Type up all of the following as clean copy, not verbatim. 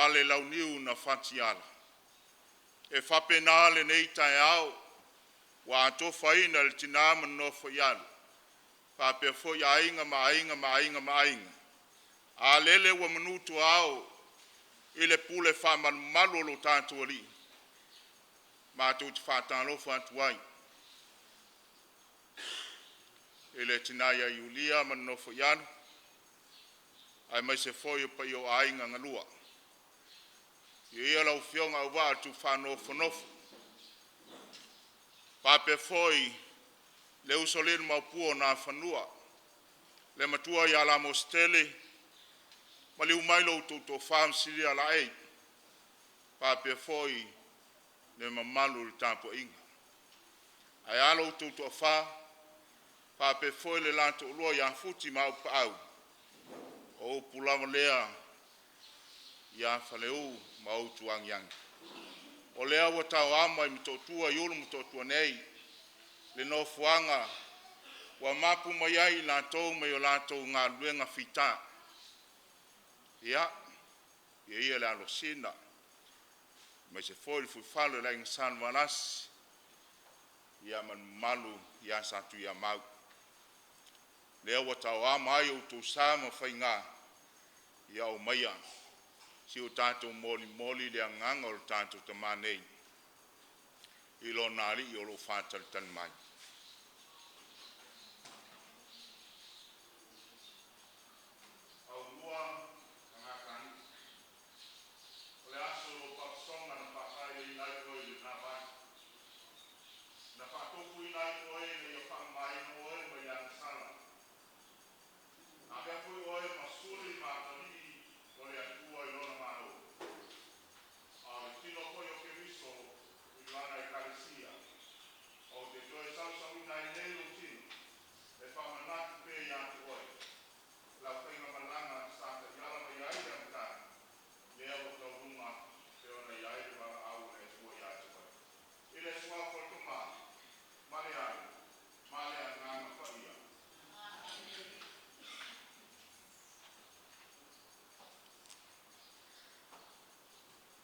male launiu na fatiala. E whapena le nei tai au, wa atofa ina le tina manofo ialu. Pape fo ya ainga ma ainga ma ainga ma ainga. A lele wa manutu au, ile pule whaman malu lo tātua li. Ma tu te whātang lo whātuai. Ile tina ia Yulia manofo ialu. Ai mai se foi pa yo ainga ngalua. Ia lau fionga wa tu whanofo nofo. Pape foi le usolin maupua na whanua. Le matua ia la mostele. Ma le umailo to wham siri ala ei. Pape foi le mamalu le tampo inga. Ai alo to wha. Pape foi le lanto ulua ia futi mau pau. O pulama lea ia whaleu mau tuang yang. O lea wa tau ama i mtotua yulu mtotua nei. Le no fuanga wa mapu mai ai lantou mai o lantou ngā luenga whita. Ia le alo sina. Mai se foi fu falo la insan manas. Ia man malu ia satu ia mau. Lea wa tau ama ai o tu sama whainga. Ia o maia. Si o tātou moli le anganga o tātou tamanei. Ilo nari i o lo whātari tan mai.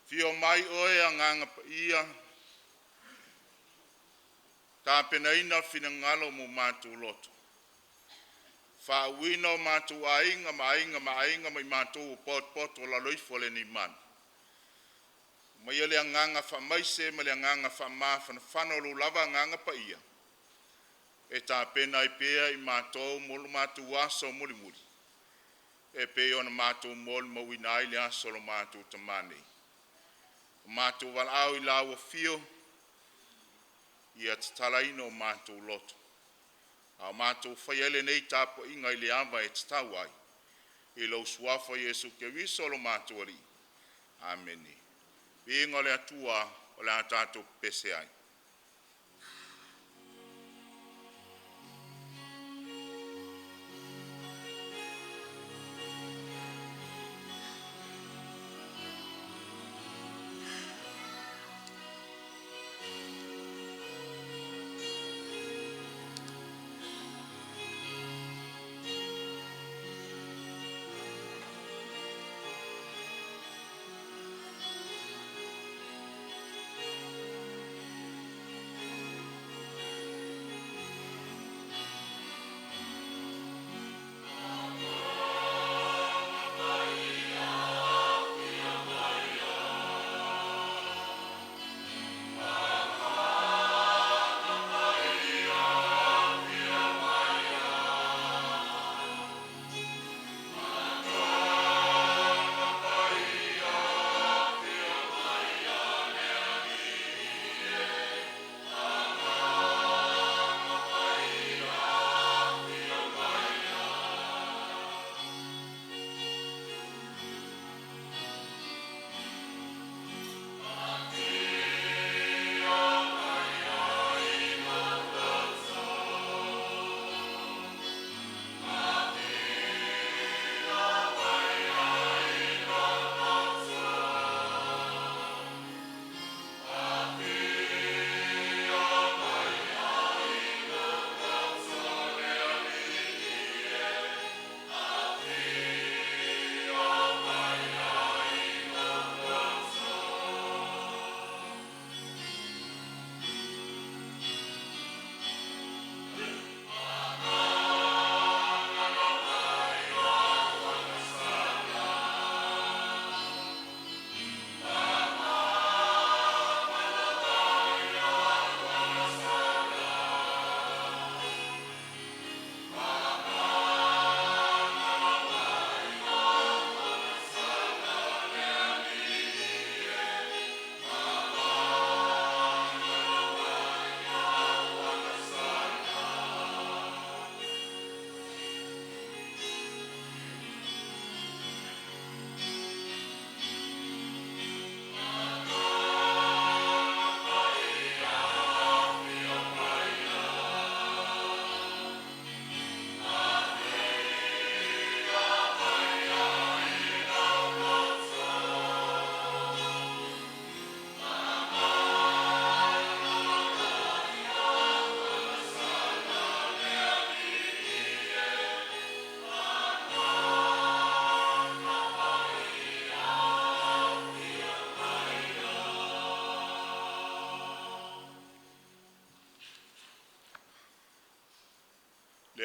Fio mai oe a nganga pa ia. Tā pena ina whina ngalo mo mātou loto. Wha uina o mātou ainga mai mātou o pot o la loifo le ni man. Mai ele a nganga wha maise, mai le a nganga wha mawhana whanolu lava nganga pa ia. E tā pena i pēa i mātou molu mātou aso muli muli. E pēa ona mātou molu mawina ai le aso lo mātou tamanei. Mātou wala au i lawa fio, ia te talaina o mātou loto. A mātou whaiele nei tāpo inga i le amba e te tauai. I lau suafa Jesu ke wiso lo mātou ari. Ameni. Inga le atua o le tātou pese ai.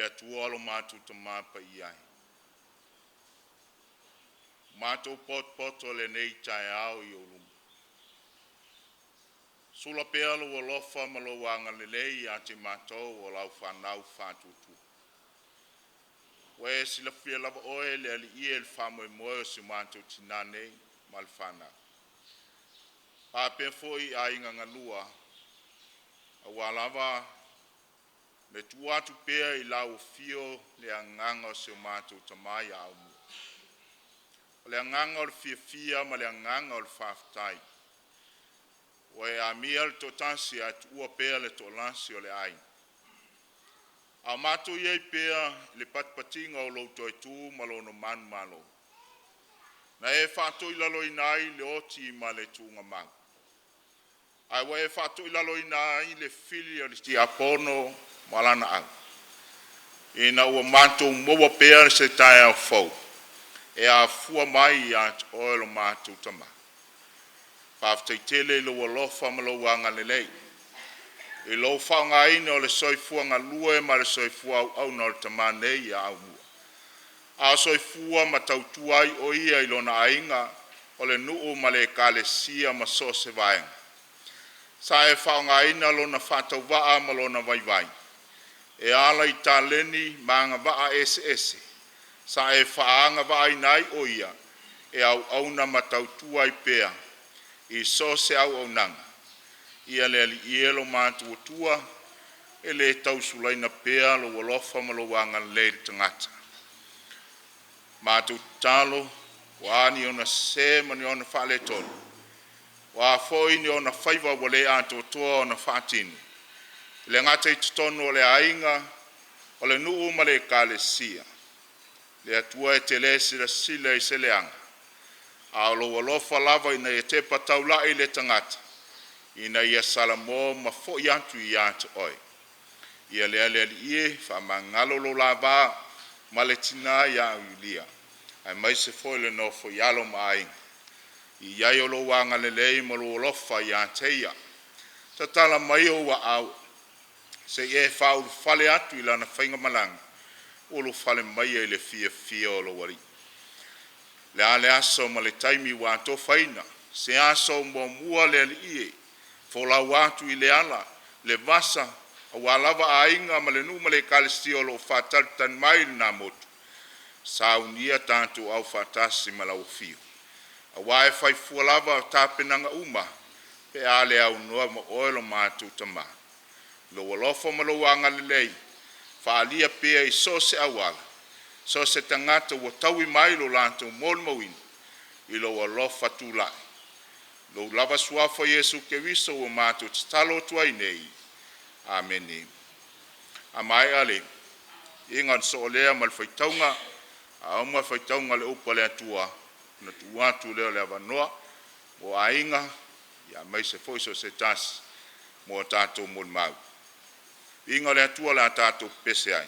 le atua lo mātou ta māpa iai. Mātou pot le nei tai au i oluma. Sula pea lo lofa ma lo wanga lelei a te mātou o lau whanau whātutu. Wē sila fia lava oe le ali ie le whamoe moe si mātou tina nei ma le whanau. Pāpea foi a inga ngalua, a walava me tuatu pea i lau fio le anganga o se o mātou tamai au mua. O le anganga o le fia ma le anganga o le whaftai. O e a mia le totasi a tua pea le tolansi o le ai. A mātou iei pea le patpatinga o lo toi tu ma lo no manu malo. Na e whātou i lalo inai le oti ma le tunga mau. Ai wa e whātou i lalo inai le fili o le ti apono malana au. E na ua mātou moa pea se tae au fau. E a fua mai i at oelo mātou tama. Pāwhtai tele lo walofa ma lo wanga lelei. E lo whaunga ine o le soifua ngā lue ma le soifua au na o le tamanei a au mua. A soifua ma tautuai o ia i lona ainga o le nuu ma le kalesia ma so se vaenga. Sa e whaunga ina lona whatau waa ma lona vaivai. E ala i tā leni maanga waa ese. Sa e whaanga waa inai o ia e au na ma tautuai pea. I so se au nanga. Ia le ali ielo mātua tua, e le tausulaina pea lo walofa ma lo wanga le tangata. Mātua talo, wa ni ona se ma ni ona whale tolu. Wa foi ni ona whaiva wale ato toa ona whatinu. Le ngata i tutono le ainga, o le nuu ma le kalesia. Le atua e te le sila i se leanga. A lo walofa lava ina e te pataula i le tangata. Ina ia salamo ma fo yantu i atu oi. Ia le ie fa mangalo lo lava ma le tina ia ulia. Ai mai se fo le no fo yalo mai. I iai o lo wanga le lei ma lo lofa i ateia. Tatala mai o wa au. Se e fa u fale atu i lana whainga malanga. O lo fale mai e le fia o lo wari. Le ale aso ma le taimi wa to faina. Se aso mo mua le ie. Fola watu i le ala, le vasa, a walava a inga ma le numa le kalistio lo fatal tan mail na motu. Sa unia tantu au fatasi ma la ufio. A wae fai fualava tapenanga uma, pe ale au noa ma oelo mātu tama. Lo walofo ma lo wanga lelei, fa alia pea i sose awala. Sose tangata wa tawi mai lo lanto mol mawin, i lo walofa tulai. Lo lava suafa Yesu Keristo o mātou talo tuai nei. Amen. Amai ale, ingan so olea mal whaitaunga, a oma whaitaunga le upa le atua, na tuatu leo le avanoa, mo ainga, ia mai se foiso se tas, mo tātou mon mau. Inga le atua la tātou pese ai.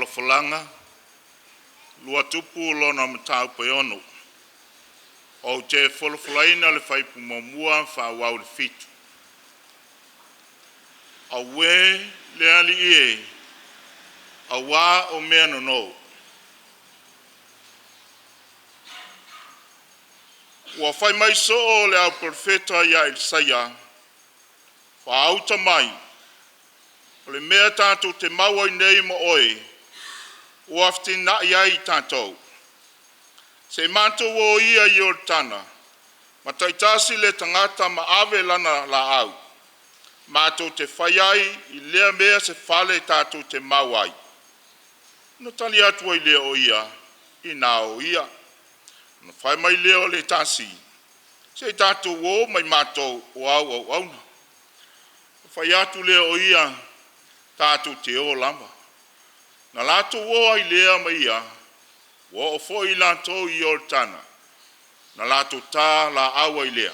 falanga lua tupu lona matau peono o te folofolaina le faipu mamua whawau le fitu. A we le ali ie a wā o mea no. Ua whai mai so o le au profeta ia Isaia whaauta mai o le mea tātou te maua i nei mo oe ua aftina iai tātou. Se mātou o ia i o tana ma taitasi le tangata ma ave lana la au. Mātou te whai ai i lea mea se whale tātou te mauai. No tali atua i lea o ia i nā o ia. No whai mai leo le tasi. Se tātou o mai mātou o au au auna. Whai atu leo o ia tātou te o lama. Na lātou o ai lea mai ia. Wa o fo i lātou i o tana. Na lātou tā la au ai lea.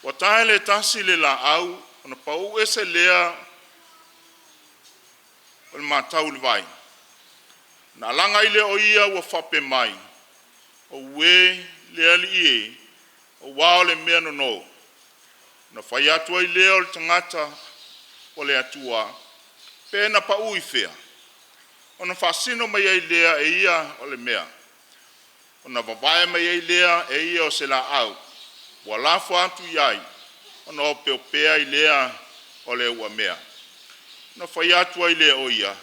Wa tae le tasi le la au. Ona pau ese lea o le mātau le vai. Na langa i leo o ia wa whape mai. O we le ali ie, o wao le mea no. Na whai atua i leo le tangata o le atua, pēna pa ui whea. O na whasino mai ei lea e ia o le mea. O na wawae mai ei lea e ia o se la au. Wa lafo atu iai, o na o peopea i lea o le ua mea. Na whai atua i lea o ia,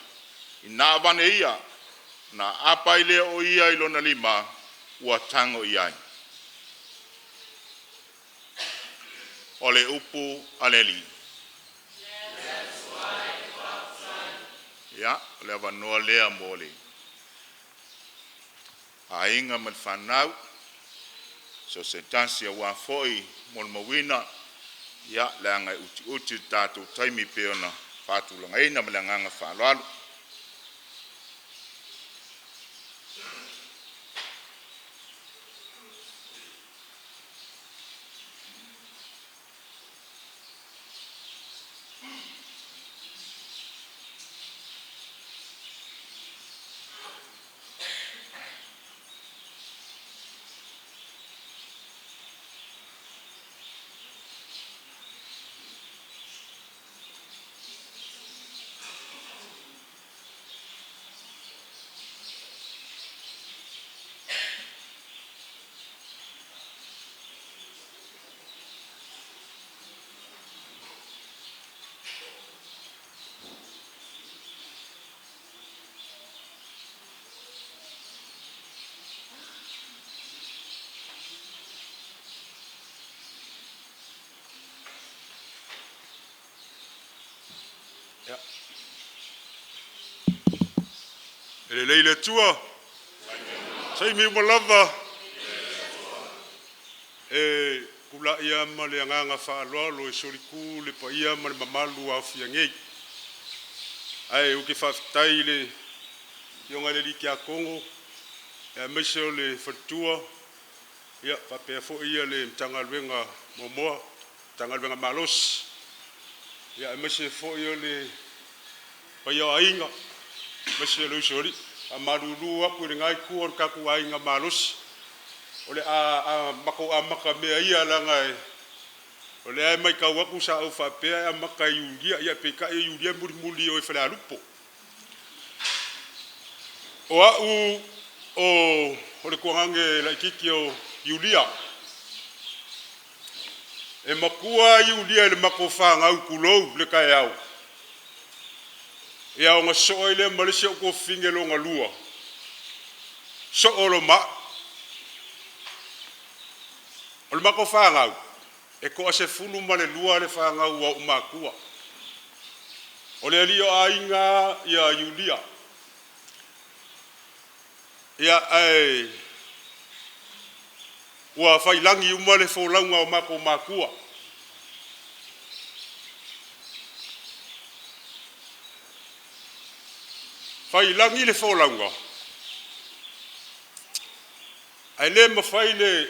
i nā wane ia, na apa i lea o ia i lona lima, ua tango iai. O le upu aleli. Ya, le avanoa lea mole. A inga man whanau, so se tansi a wafoi mol mawina, ya le angai uti tātou taimi peona whātulanga ina ma le nganga whāloalu. Ele leile tua. Sai mi mo lava. Kula ia ma le nganga fa lo e soriku le pa ia ma mamalu a fiangei. Ai o ke fa tai le yonga le ki a Kongo. E mesho le fatua. Ia pa pe fo ia le tangalwenga momoa, tangalwenga malos. Ia mesho fo ia le pa ia ainga. Meshe lo sori amaruru aku ngai ku or ka ku ai nga malus ole a mako amaka me ia la ngai ole ai mai ka wa ku sa o fa pe a maka yulia ia pe ka yulia murmuli o fela lupo o ole ko hange la kikio yulia e makua yulia le mako fa ngau kulo le ka yao. Ia o nga soa ile malisi o ko finge lo nga lua. So o lo ma. O le mako whangau. E ko ase fulu ma le lua le whangau wa umakua. O le alio a inga ia Yulia. Ia ai. Ua whailangi uma le whaulanga o mako makua. Fai langi le whaolanga. Ai le ma fai le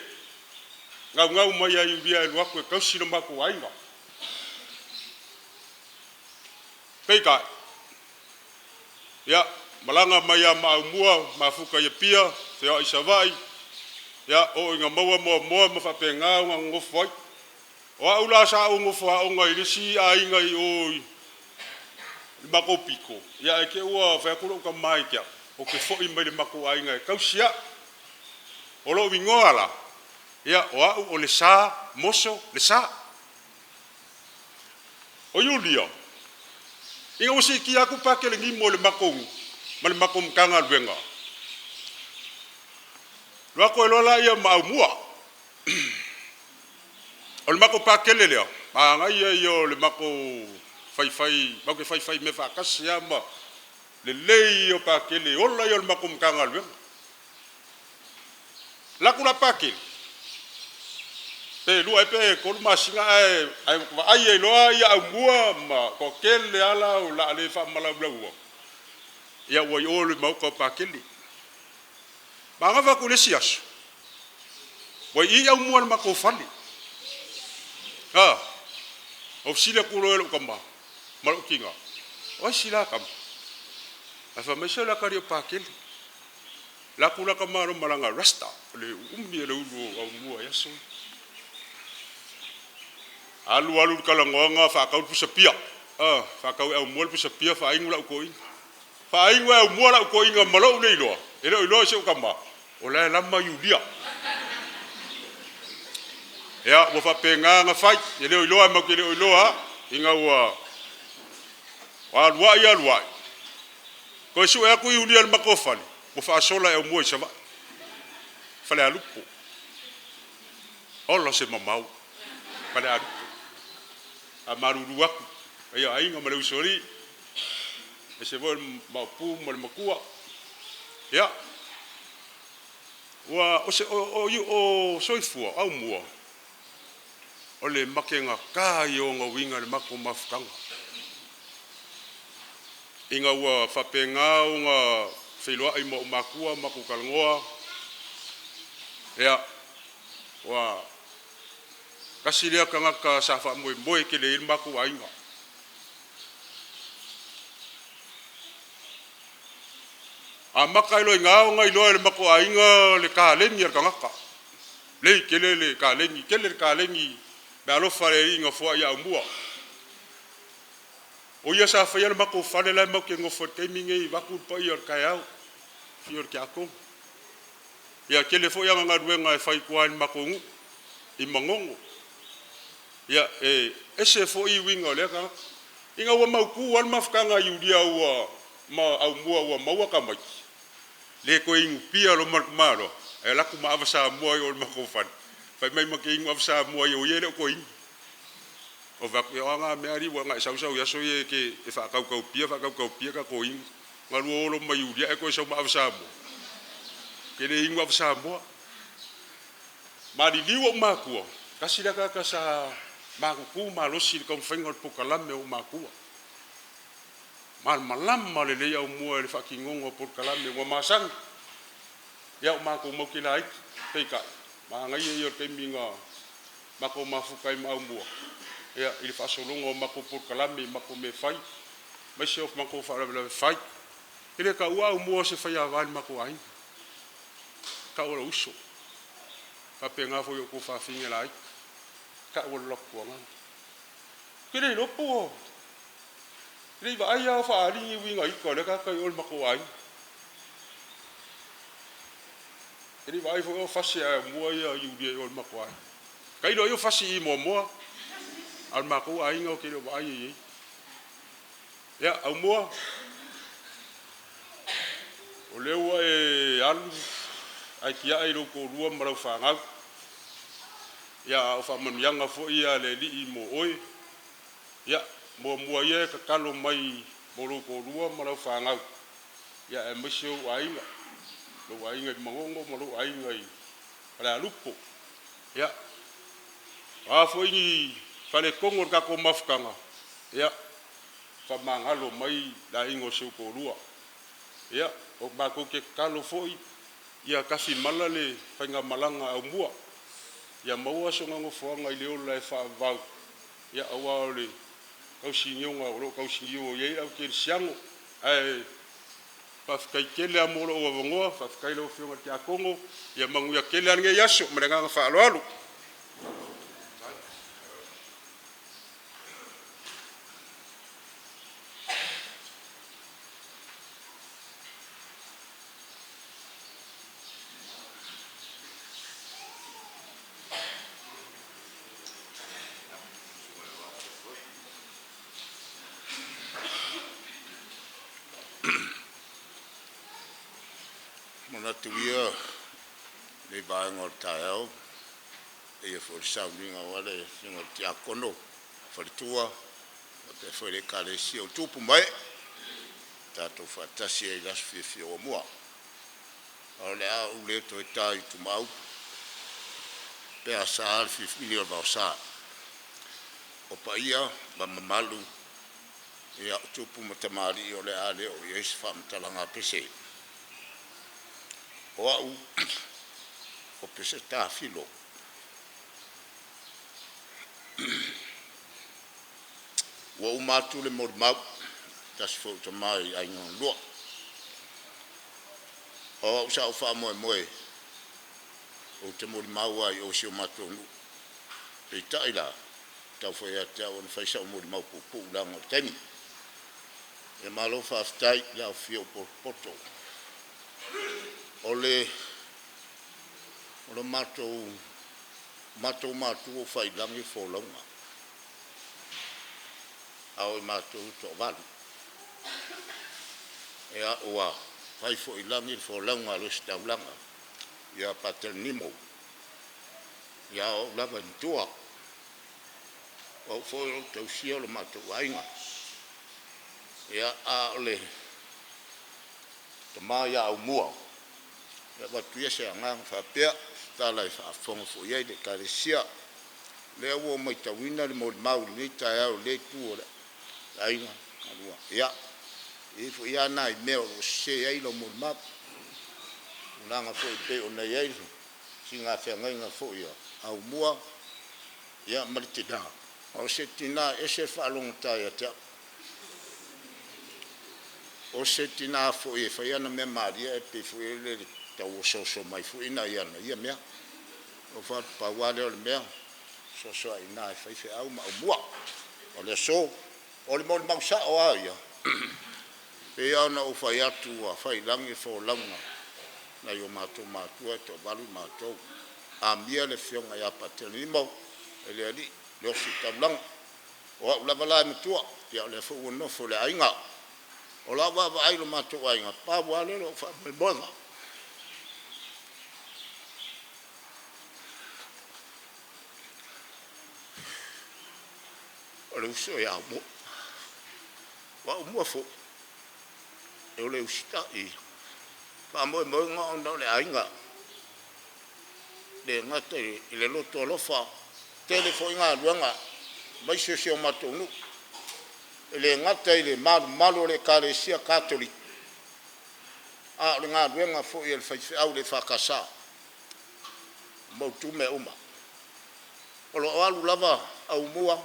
ngau mai a Yulia e luaku e kausina mako ainga. Pei kai. Ia, malanga mai a maumua mafuka ia pia te o isavai ya o inga maua mo mafapenga nga ngofoi o aula sa o ngofa o ngai risi a inga I o mako piko ya ke ua fa kulo ka mai kia o ke foi mai le mako a inga kausia o lo wingoala ya o le sa moso le sa o yulia inga usi ki aku pakele ngi mo le mako mal mako mkanga luenga lwako lola ia maumua o le mako pakele lea ma ngai ia le mako fai me fa kasi ama le lei o pakele ola ia le mako mkanga luenga lakula pakele pe lua pe ko masinga ai loa ia aumua ma ko kele ala o la le fa mala blau ia o yo le mako pakele Banga va kule sias. Wa I au mua ma ko fali. Ha. O sila kulo lo kamba. Malo kinga. O sila kam. Afa mesho la kario pakil. La kula kamaro malanga rasta. Le umni le ulo au mua yaso. Alu kalangonga fa ka pusa pia. Fa ka au mua pusa pia fa ingula ko in. Fa ingwa au mua ko inga malo le lo. Ele lo se kamba. Ola lama yulia ya wo fa penga nga fai ele loa ma ke le loa inga wa lua ko su e ku yulia ma ko fali wo fa sola e mo sava fale alupo ola se mamau fale alupo amaru ruaku ya inga ma le usori e se vol ma pu mo le makua ya wa o soifua au mua o le makenga ka yo nga winga le mako mafutanga inga wa fapenga nga feloa I mo makua mako kalngoa ya wa kasilia kanga ka safa mo ke le mako ainga amaka ilo ngao ngai lo le mako ainga le ka lengi ka ngaka le kele le ka lengi ba lo fare inga fo ya mua o ya sa fa ya le mako fale la mako ngofo temingi va ku pa yor ka ya fior ka ko ya kele fo ya nga duenga fa ikuan mako ngu I mangongo ya ese fo I winga le ka inga wa mau ku wal mafkanga yudia wa ma au mua wa maua ka mai le ko ingu pia lo malo e la ku ma avasa mua o mako fan fa mai ma ke ingu avasa mua o ye ko in o va ku nga me ari wa nga sa ya so ye ke e fa ka pia ka ko in ngalu lo mai u dia e ko so ma avasa mua ke le ingu avasa mua ma di liwo ma ku kasira ka sa ma ku ma lo si ko fengol pokalame o ma ku malam le le au mua le fakingongo por kalame wa masang ya ma ko mo kilai peka ma ngai yo te minga ma ko mafukai ma mua ya il fa solongo ma ko por kalame ma ko me fai ma se of ma ko fa le fai ile ka wa mua se fa ya van ma ko ai ka o uso ka penga fo yo ko fa finga lai ka o lo ko man kile lo po Ni va ai au fa ali winga I ko le ka ol mako ai. Ni va ai fo fasi a mo ia yu dia ol mako ai. Kai lo yo fasi mo al mako ai ngo ke lo va ai. Ya au mo. O le wa al ai kia ai lo ko rua mara fa ngau. Ya o fa man yanga fo ia le li mo oi. Ya mo mua ye ka kalo mai bolo ko rua mara fanga ya e mesio ainga lo ainga mangongo mo lo ainga para lupo ya a foi ni fale kongor ka ko mafkanga ya fa mangalo mai la ingo se ko rua ya o ba ko ke kalo foi ya kasi malale fanga malanga au mua ya maua so ngo fonga ile o la fa va ya awale kau singonga ro kau singio ye au ke siango ai whawhikai kele a molo o awangoa, whawhikai lau whiunga te a Kongo, ia manguia kele ange yaso, marenganga whaaloalu. Mona tuia le vaenga o taeau e for sounding wale singa te akono for tua pe for le kalesi o tupu mai tato fatasi e las fifi o mua ole a ule to tai tu mau pe a sa fifi milion ba sa o paia ba mamalu ia tupu matamari ole ale o yes fam talanga pese o au o pese ta filo wa umatu le mod mau tas fo to mai ai ngon lo o sa o fa mo o te mod mau ai o si o matu nu e taila ta fo ya ta on fa sa mod mau pu la ngo teni e malo fa stai la fio por poto ole mato o fai langi fo longa au mato to valu e a oa fai fo langi fo longa lo sta langa ia patel nimo ia o lava tua o fo to sia lo mato ainga ia a ole tama ia au mua ya watu yese angang fa pea tala fa fongo fo ye de kalesia le wo mai tawina le mod mau le ta le tu ainga alua ya e fo ya nai me o se ai lo mod map unanga fo pe ona ye singa fe nga fo ya au mua ya martida o se tina ese fa long ta ya ta o se tina fo e fa ya na me maria e pe fo le tau so mai fu ina ia mea o fa pa wale o mea so ina fa fe au ma bua o le so o le mon mangsa o ia pe ia na o fa ia tu a fa langi fo langa na yo mato to balu mato a mia le fionga ia patelimo ele ali lo si tablang o la bala mi tu ia le fo no fo le ainga o la va ai lo mato ainga pa wale lo fa bona le uso ya mo wa mo fo e le usita e pa mo nga no le ainga de ngate ile loto lofa telefone nga luanga mai se o matonu ile ngate ile malo le kalesia catholic a le nga luanga fo ile fa au le fa kasa mo tu me uma o lo alu lava au mua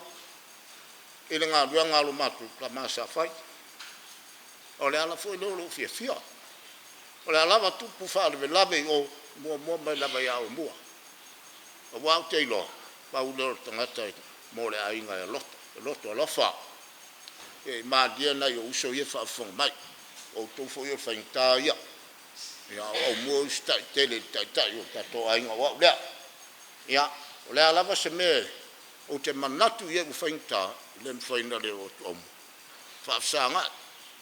ele nga luanga lo matu ka masa fai o le ala foi lo fia o le ala tu pu fa le lave o mo mai lava ya o mua o wa te lo pa u lo tangata mo le ainga e loto lo fa e ma dia na yo uso ye fa fon mai o to fo yo fa inta ya o mo sta tele ta yo ta to ainga wa ya o le ala va se me o te manatu ye fa inta le faina le o tom fa sanga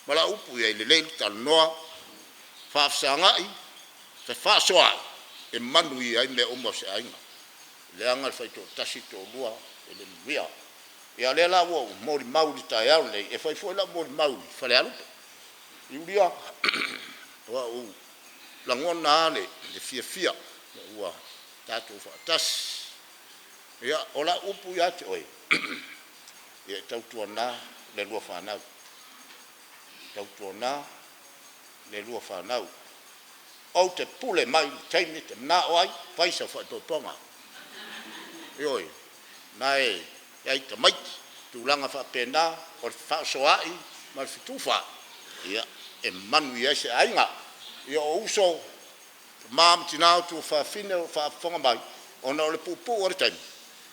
mala upu ye le tal noa fa sanga I fa soa e manu ye me o mo se ainga le anga fa to tasito lua e le via ya le la wo mo mauli ta ya le e fa fo la mo mauli fa le alu iulia wa o la ngona le fia wa tato fa tas ya ola upu ya te oi e tau tuana le lua whanau. Tau tuana le lua whanau. O te pule mai teimi te mna oai, paisa whaitotonga. Ioi, nai, iai te maiti, tūlanga whapena, o te whaasoai, mai whituwha. Ia, e manu ia se ainga ia o uso mam tinau tu fa fine fa fonga mai ona o le pupu o le taimi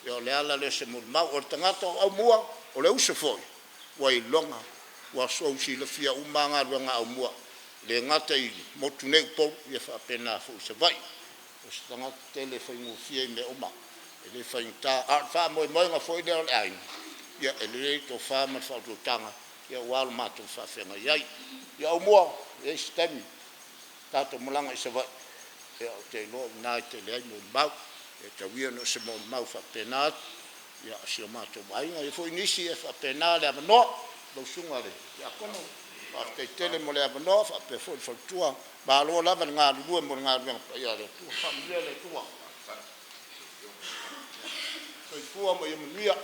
ia o le ala le se mau o le tangata au mua o le uso foi wai longa wa so si le fia umanga luanga au mua le ngata i motu nei po ia fa pena fu se vai o se tangata tele foi mu fia me oma ele foi ta a fa mo nga foi de ai ia ele to fa ma fa to tanga ia wal ma to fa fenga ia au mua e stemi tato mulanga i se vai ia te lo na te le mo mau e te wia no se mo mau fa pena ia se ma to mai nga foi nisi e fa pena le no lo sunga le ya kono fa te tele mo le no fa pe fo tua ba lo la nga lu mo nga ya le tu familia le tua so i tua mo mo mia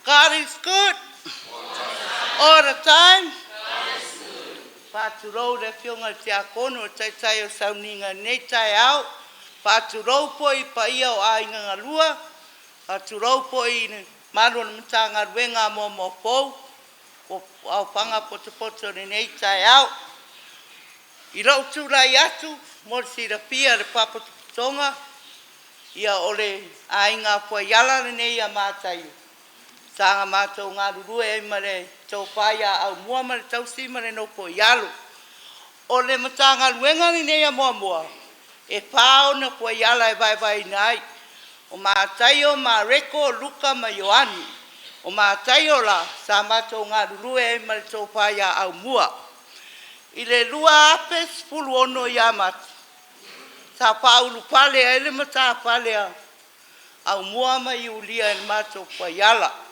God is good. All the time. Pāturou le whionga te akono tai tai o sauninga nei tai au. Pāturou po I paia o ainga ngalua. Pāturou po I malu na matanga ruenga mo pou. O au panga poto nei tai au. I rau tūrai atu, mori sira pia le papotonga. Ia ole ainga po yala nei a mātai. Sanga mātou ngā rurue e mare tau whaia au mua mare tau si mare no po ialu. O le matanga luenga ni nea mua. E pāo na po iala e vai nai. O mātai o mā reko luka ma Ioani. O mātai o la sa mātou ngā rurue e mare tau whaia au mua. I le lua apes pulu ono ia mati. Sa paulu pale e le mata pale au mua ma Iulia e mātou po iala.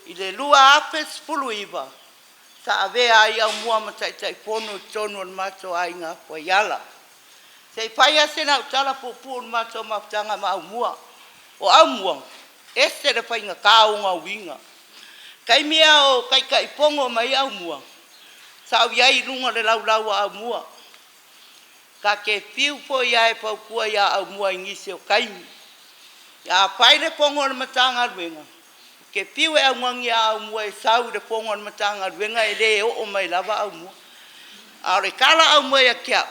I le lua apes pulu iwa, sa avea ai au mua matai pono tonu on mato ai ngā po iala. Se paia sena utala pupu on mato mafutanga ma au mua. O au mua, este re pai ngā kāunga winga. Kai mea o kai pongo mai au mua. Sa au iai runga le lau au mua. Ka ke piu po iai pau kua ia au mua ingise o kaimi. Ia pai le pongo on matanga ruenga. Ke piu e aungangi au mua e sau de pongo na matanga ruenga e le o mai lava au mua. Aore kala au mua ia kia.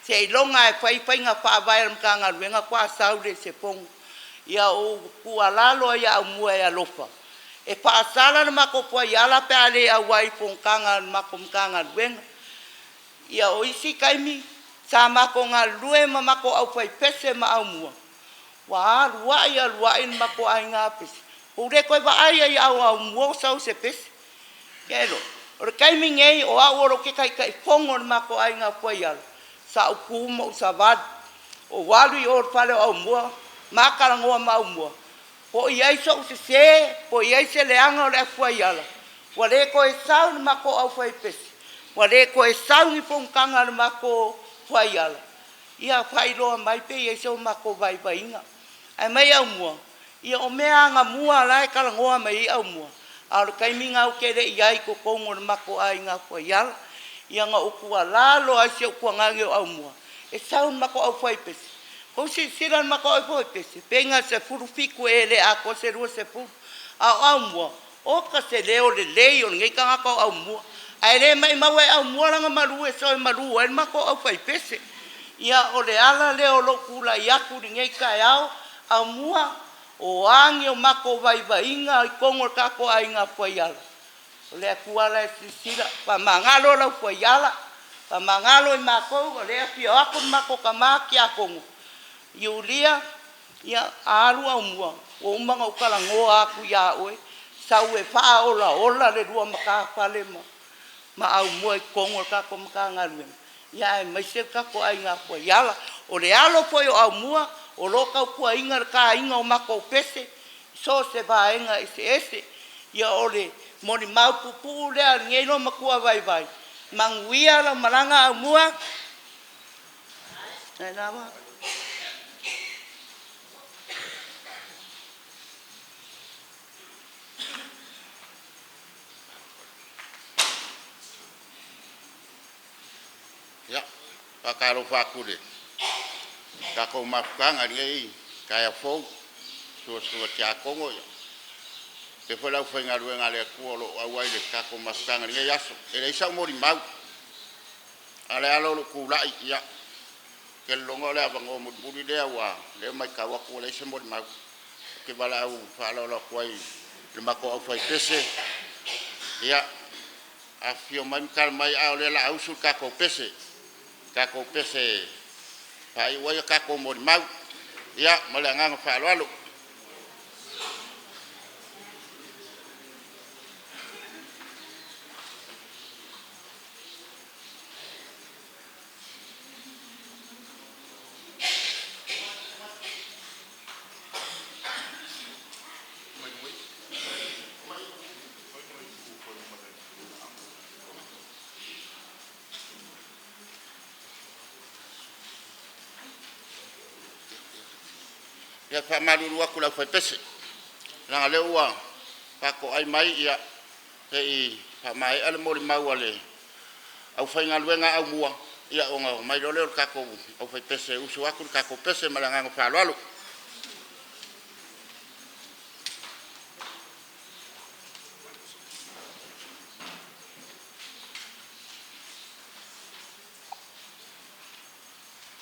Se ilonga e pai ngā whaavai matanga ruenga kua sau de se pongo. Ia o kua lalo ia au mua e alofa. E paasala na mako pua iala pe ale au wai pongkanga na mako mkanga ruenga. Ia o isi kaimi sa mako ngā lue ma mako au pai pese ma au mua. Wa luai na mako ai ngā pese. Ure koe wa ai au mua sau se pese. Kelo. O kaimi ngei o au oro ke kai pongo na mako ai ngā pua iala. Sa au kumo sa vad. O walu I or pale au mua. Makara ngoa ma au mua. Po iai so se, po iai se leanga o le pua iala. Wa le koe sau na mako au fai pese. Wa le koe sau ni pongkanga na mako pua iala. Ia fai loa mai pe iai so mako vai inga. Ai mai au mua. Ia o mea ngā mua lai kala ngoa mai au mua. Aru kaiminga au kere iai ko kongo na mako ai ngā pua iala. Ia ngā ukua lalo ai se ukua ngangi o au mua. E sau na mako au fai pese. Ko si siran mako au fai pese. Penga se furu fiku e le a ko se rua se furu. Au mua. O ka se leo le lei o ngai ka ngako au mua. Ai le mai mawe au mua langa maru e so e maru e mako au fai pese. Ia o le ala leo lo kula iaku ni ngai ka au mua. O angi o mako vai inga I kongo kako ai ngā pua iala. O lea kuala e sisira, pa mangalo lau pua iala, pa mangalo I mako, o lea pia ako mako ka maki a kongo. Iulia, ia aru au mua, o umanga ukala ngoa aku ia oe, sau e paa ola le rua maka pale ma au mua I kongo kako maka ngaruenga. Ia e maise kako ai ngā pua iala, o le alo poi o au mua, o loka kua inga ka inga o mako pese so se vaenga ese ia ole moni mau pupu lea ngelo makua vai vai manguia la malanga amua ai lava ya pakaro fakule kako mafkanga ngai kaya fo so tia kongo ya te foi la foi ngaru ngale kuolo awai le kako mafkanga ngai yaso ele isa mori mau ale alo ku la ya ke longo le abango mo budi de wa le mai ka wa ku le isa mori mau ke bala u fa lo kwai le mako au fai pese ya afio mai kal mai ale la usul kako pese pai wa kako mori mau ya malanga fa lo ya fa malu wa kula fa pese na le wa pa ko ai mai ya e fa mai al mori mau ale au fa ngal wenga au mua ya onga mai lo le ka ko au fa pese usu wa ku ka ko pese malanga fa lo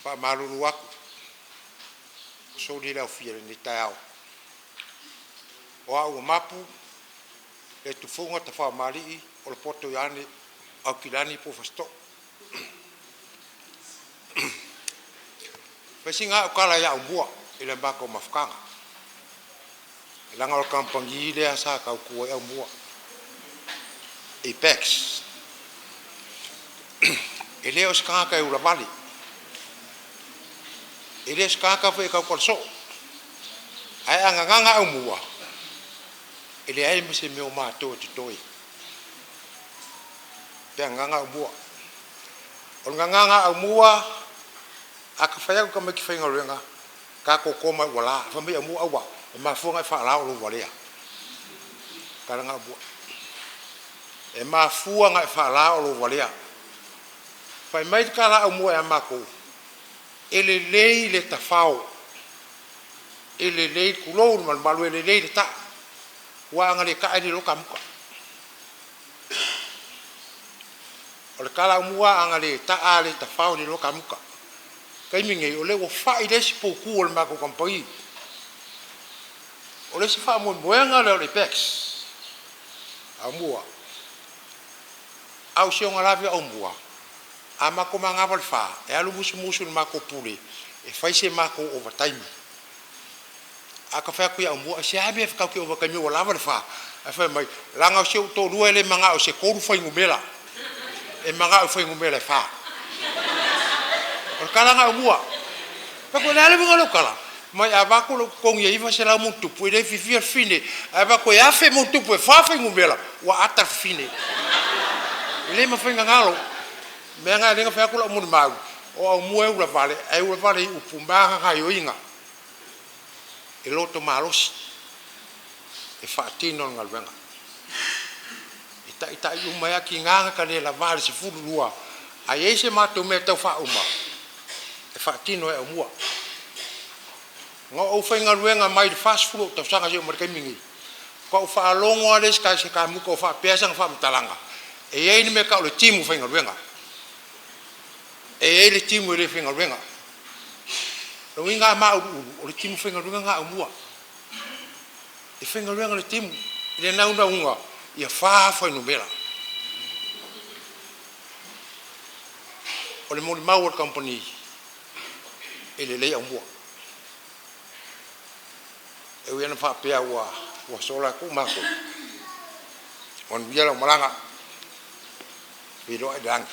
pa malu wa so di la fia ni tao o mapu e tu fonga ta fa mali o le poto yani au kilani po fasto pesinga o kala ya bua ile bako mafkanga langa o kampangi le asa ka ku ya bua apex ele os kanga e ula bali ele skaka fe ka korso ai anganga au mua ele ai me se me o ma to toi pe anganga au mua o nganga au mua aka fa ya ko me ki fa ngorenga ka ko koma wala fa me mu au wa ma fo nga fa la o wala ya ka nga bu e ma fu nga fa la o wala ya fa mai ka la au mua ya ma ko ele lei le tafao ele lei kulo mal malu ele lei ta wa ngale ka ai lo kamuka o le kala mua ngale ta ale tafao ni lo kamuka kai minge o le o fa ide si po ku o le mako kampai o le si fa mo moenga le pex a mua au si ngala vi o mua ama ko manga fa e alu musu mako pule e fai se mako overtime aka fa ku ya mo se habe fa ku over kami wala fa e fa mai langa se to duele manga o se ko fa ngumela e manga o fa ngumela fa o kala nga mo pa ko le ale ngalo kala mai aba ko ko ngi fa se la mo tu pu de fi fine aba ko ya fe mo tu pu fa ngumela wa ata fine le ma fa ngalo menga lenga fa kula mun mau o mu e ula vale u pumba ha yo inga e loto malos e fa tino ngal venga ita yu mai ki nga ka le la vale se fu lua a yese ma to me to fa uma e fa tino e mua ngo o fa ngal venga mai fast food to sanga se mo ke mingi ko fa longo ale ska se ka mu ko fa pesa fa mtalanga e ye ni me ka o timu fa ngal venga e le timu le finga renga lo inga ma o le timu finga renga nga mua e finga renga le timu le na unga ia fa no bela o le mo mau company e le mua e wi na fa pe wa sola ku ma ko on biela malanga video edang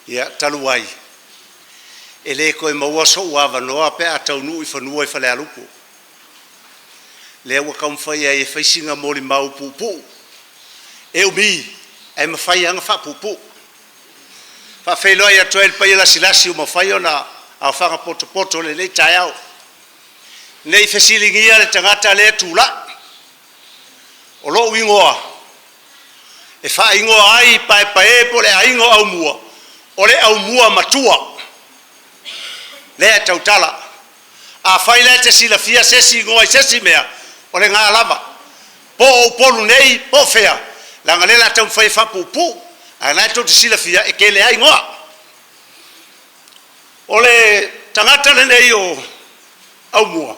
ia talu ai e le koe maua so ua vanoa pe a taunu i whanua i whale alupu. Le ua kaumwhai ai e whaisinga mori mau pupu. E umi, e mawhai anga wha pupu. Wha whailoi ia toel pa ila silasi o mawhai o na a whanga poto poto le nei tai au. Nei whesilingia le tangata le tūla. O lo uingoa. E wha ingoa ai pae pae po le aingo au mua. O le au mua matua. Le tautala a faile te sila fia sesi ngoi sesi mea o le ngā lava po polu nei po fea la ngalela tau fai fa pupu a nai to te sila fia e ke le ai ngoa o le tangata le nei o au mua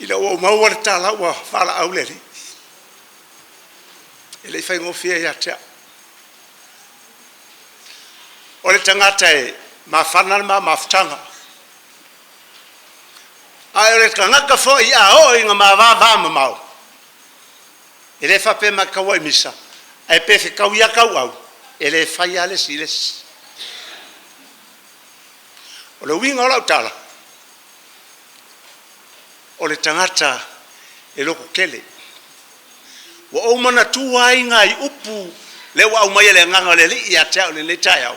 ila o maua le tala ua fala au le li ele fai ngofia ia tea o le tangata e mawhana ma mawhtanga. Ai o le kangaka fo i a o inga mawawā mamau. E le whape ma kaua i misa. Ai pefe kau ia kau au. E le whai ale siles. O le winga o lau tala. O le tangata e loko kele. Wa o mana tua inga i upu le wa au mai le nganga le li i a teo le tai au.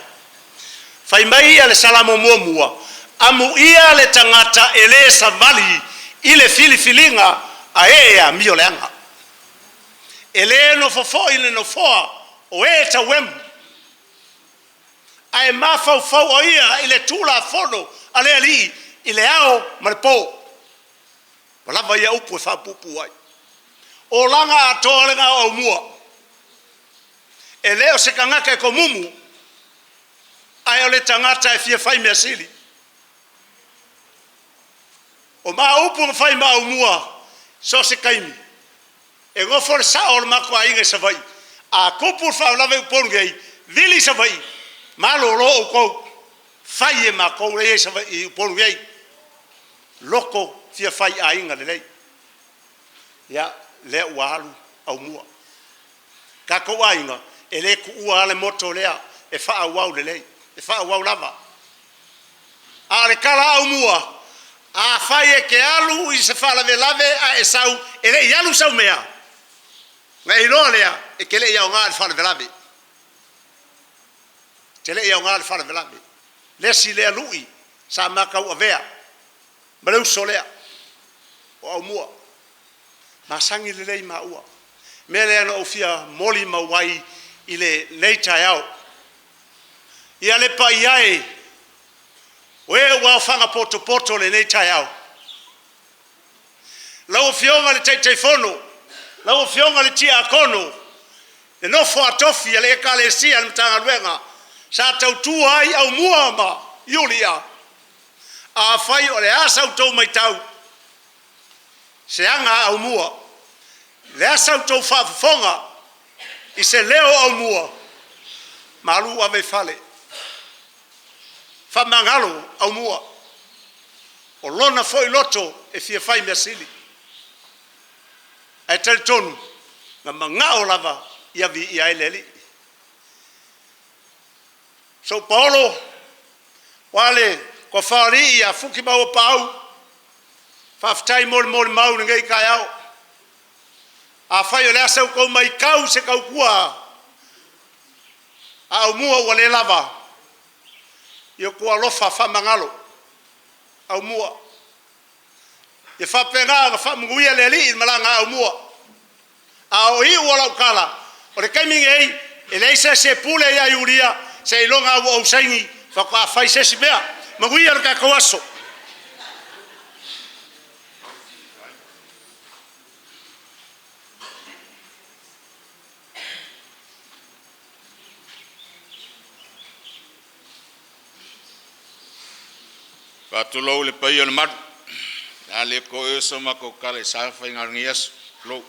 Fai mai ia le salamo mua amu ia le tangata ele savali ile filifilinga a ea mio leanga ele no fofo ile no foa o e ta wem ai mafau fau o ia ile tula fono ale ali ile ao marpo wala vai au po fa pupu ai o langa atolenga o mua ele o se kangaka ko mumu ai ole tangata e fia fai mea sili. O maa upu fai maa umua, so se kaimi. E ngofo le sao le mako a inga savai. A kupu fai lave uponu gei, vili savai. Malo lo o kou, fai e mako le savai uponu gei. Loko fia fai a inga le lei. Ya, le uahalu au mua. Kako a inga, e le ku uahale moto lea, e faa uau le lei. E wha wau lava. A le kala au mua. A whai e ke alu i se wha lave lave a e sau. E le i alu sau mea. Nga i loa lea e ke le i au ngā le wha lave lave. Te le i au ngā le wha lave lave. Lesi lea lui. Sa makau a vea. Maleu so lea. O au mua. Ma sangi le lei ma ua. Me lea no ofia moli ma wai i le leitai au. Ia le pa iai o e wau whanga poto poto le nei tai au. Lau fionga le tei fono, lau fionga le tia akono, e no fo tofi le ka le sia le mtanga luenga, sa tau tua ai au muama, Yulia. A fai o le asa utou mai tau, se anga au mua, le asa utou whafonga, i se leo au mua, malu ave fale. Fa mangalo au mua. O lona foi loto e fia fai mea sili. Ai tali tonu na mangao lava ia vi ia eleli. So Paulo wale ko fari ia fuki mau pau. Fa ftai mol mau ngai kai au. A fai o le asa ko mai kau se kau kua. Au mua wale lava. Yo ko alofa fa mangalo au mua e fa pega fa munguia le li malanga au mua au i wala kala o le kaimi ei ele se pule ya yuria se longa au saingi fa ka fa se sibea munguia ka kawaso Patulou le pai o le matu. A le ko e so ma ko kale sa fa ngarngias lo.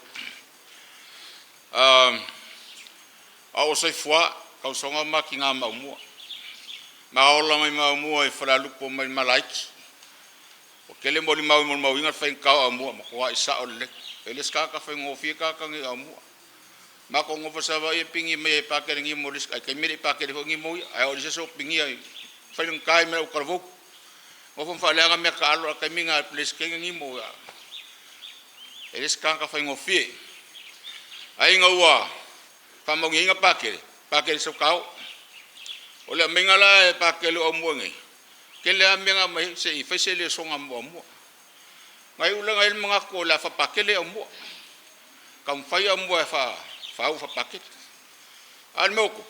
A o sai fua ka songa ma ki nga ma mua. Ma ola mai ma mua e fala lupo mai malaiki. O kele mo li mau inga fa ka mua ma ko isa o le. Ele ska ka fa ngofie ka ka ngi mua. Mako ngofa sava e pingi me pakere ngi moris kai mire pakere ngi mo ai o so pingi ai failung kai me o karvo ngofa falenga me ka alo kai minga place ke ngi mo ya eles kanka fa ngofie ai ngawa fa mo ngi pakere so kau ole mengala e pakele o mo ngi kele amenga mai se i fesele so ngam mo ngai ulang ai mga ko la fa pakele o mo kam fa ya mo fa fa paket al moko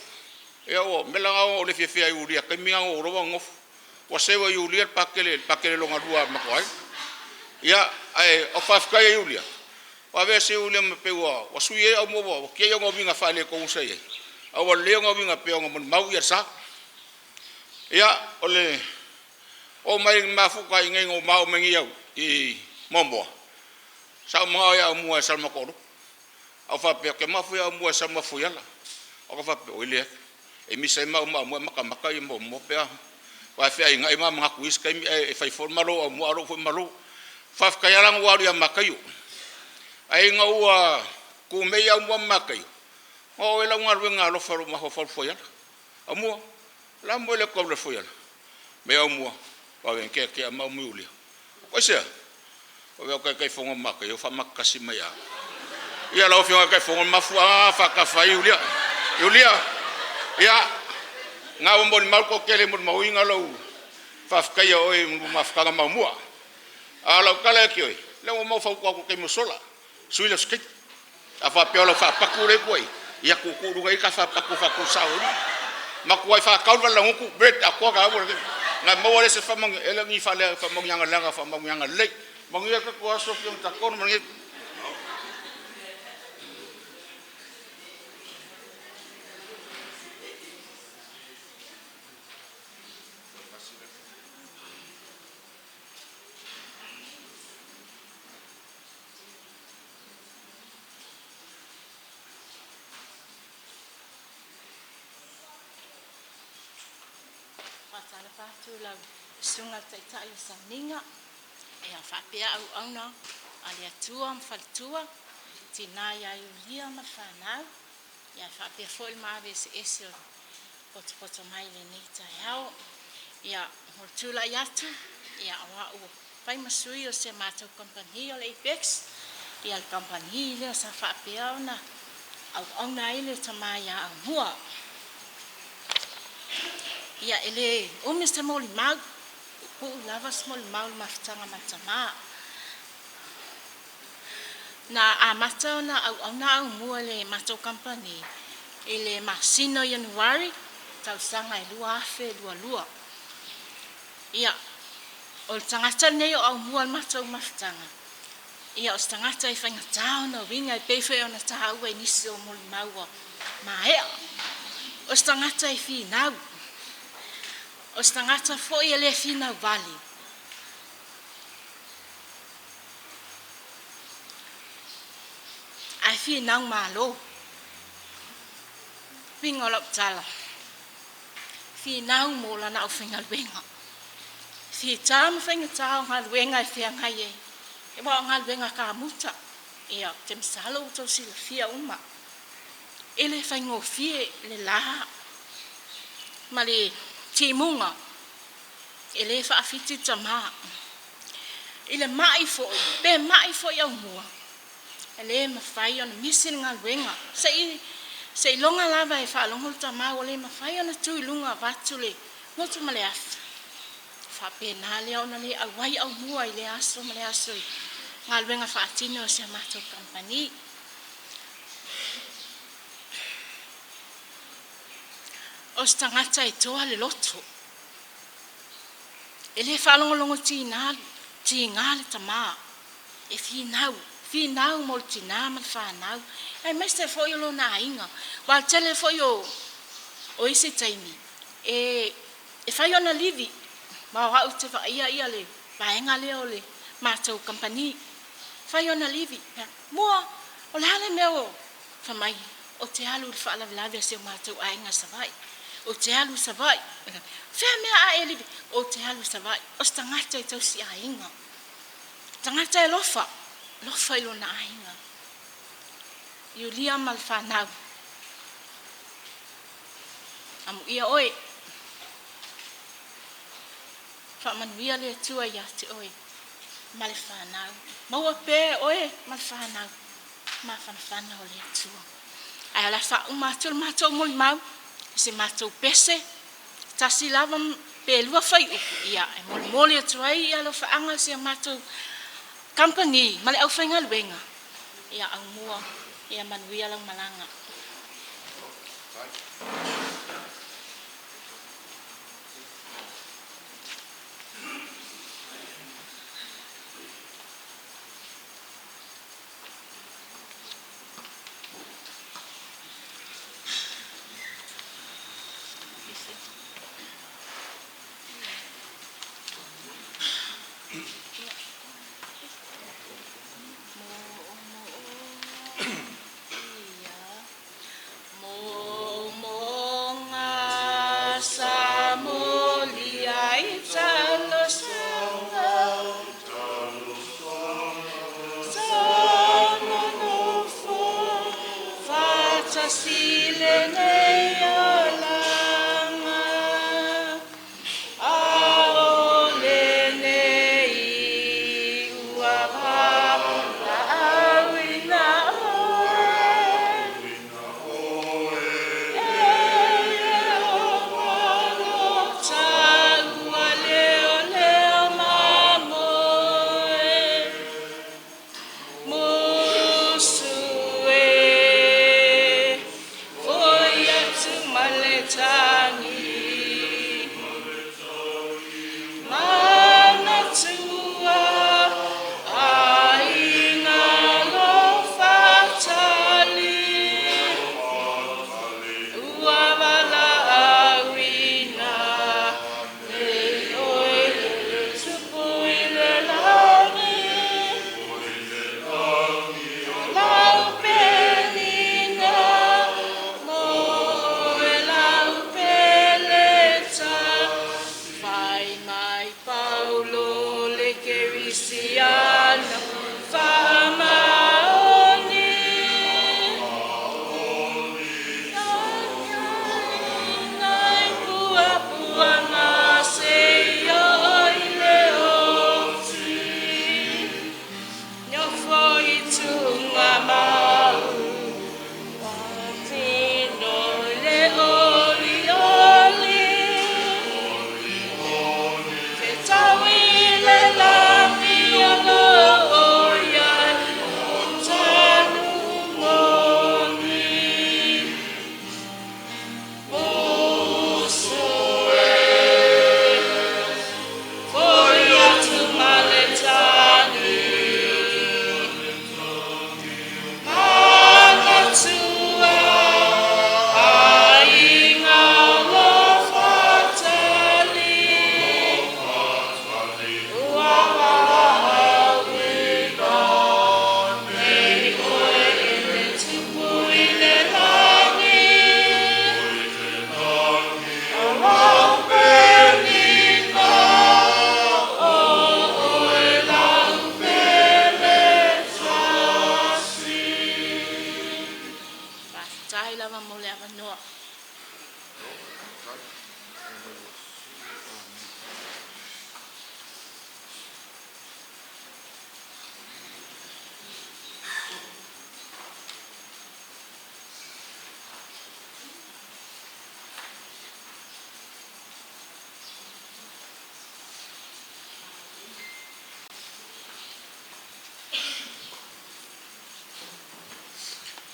e o melanga o le fefea iulia kai minga o roa ngof o sewa iulia pakele longa rua makoai ia ai o fafka iulia o ve se iulia me pewa o suie o mo o ke yo ngovinga fa le ko usai o le ngovinga pe ngo mau ia sa ia ole o mai mafuka ingai ngo mau mengi au I mombo sa mo ya mo sa makoro au fa pe ke mafu ya mo sa mafu ya la o fa pe o ile e mi sai ma maka I mo pe wa fe ai ngai ma ma ku is kai e fai formalo mo aro fo malo fa ka ya lang wa ya makayo ai ngau ku me ya mo makayo o ela ngar wenga lo fa ma fo ya amo la mo le ko le fo ya me o mo wa ven ke ma mo uli o se o ve kai fongo makayo fa makasi ma ya ia la ofio kai fongo mafu fa ka fa Julia ia nga o mon mal ko kele mon mawinga lo fa ka yo oi mo fa ka ma mo ala kala ki oi le mo fa ko ke mo sola suila skit afa pe ola fa pa ku le koi ia ku ku ngai ka fa pa ku sa o ma ku fa ka la ku bet akwa ka mo na mo le se fa mo ele ngi fa le fa mo yang la fa mo yang le mo ngi ka ko so ki ta ko mo ngi Patala patu lau sunga taitai sa ninga e a whapea au na alia tua mwhalitua tina ia iulia ma whanau ia whapea foi mawe se ese o poto mai le nei tai hao ia hortula iatu ia awa ua pai masui o se mātou kompani o le Apex ia le kompani le o sa whapea na au na ile tamai a au mua ia ele o Mr. Moli Mau ku lava small mau mafutanga matama na a mata na au na au mua le mato company ele masino January tau sanga e lua afe lua ia o tangata nei au mua mato mafutanga ia o tangata I whainga tau na winga I pefe o na tau e nisi o Moli Mau ma hea o tangata I whinau o stangata foi ele fina vale ai fina malo pingola tala fina mola na finga wenga fi tam finga tau ngal wenga fianga ye e ba ngal wenga ka muta ia tem salo to sil fia uma ele fango fie le la mali timunga ele fa afiti tama ele mai fo be mai fo ya mua ele ma fai on missing ngal wenga sei longa lava e fa longa tama ole ma fai on tu lunga vatule motu male af fa pena le ona le awai au mua ile aso male aso ngal wenga fa tino se mato company o stangata e toa le loto. E le whalongolongo tina le tama. E whinau mo le tina ma le whanau. E meste foi o lona inga. Wa tele foi o isi taimi. E whai ona livi. Ma wau te wha ia le paenga leo le mātou company. Whai ona livi. Mua o le hale meo whamai. O te alu le whaalavilavi a se o mātou ainga savai. O te alu savai. Whea mea a e livi. O te alu savai. O tangata e tausi a inga. Tangata e lofa. Lofa ilo na inga. Yulia ma le whanau. Amu ia oe. Whamanuia le tua ia te oe. Ma le whanau. Maua pē oe ma le whanau. Ma whanawhana o le tua. Ai ala whau mātou moli mau. Se mātou pese. Tasi lava pēlua whai upu ia. E moli moli atu ai ia lo whaanga se mātou company. Ma le au whainga luenga. Ia au mua. Ia manuia lang malanga.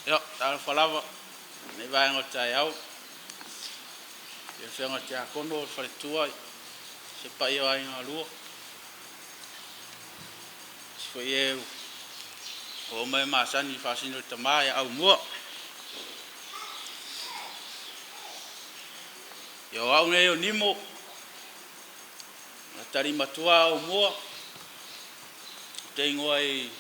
Yo, tal falava, ne vai ngotai au. Ye fenga tia kono fale tua. Se pa ia ai ngalu. Se ye o mai masani fasino tamai au mua. Yo au ne yo nimo. Tari matua au mua. Tengo ai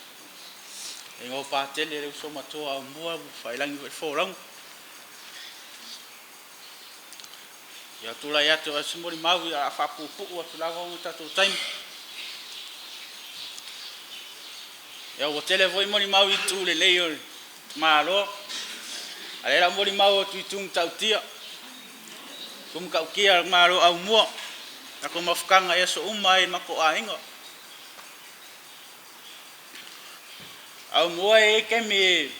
ngo patele le so matua au mua fai langi fo lang. Ya tula ya to simoli mau ya fa pupu wa tula go tatu time. Ya o tele voi moli mau tu le leio malo ale la moli mau tu tung tau tia kum ka kia malo au mua ako mafkanga ya so umai mako ainga au mua e ke mi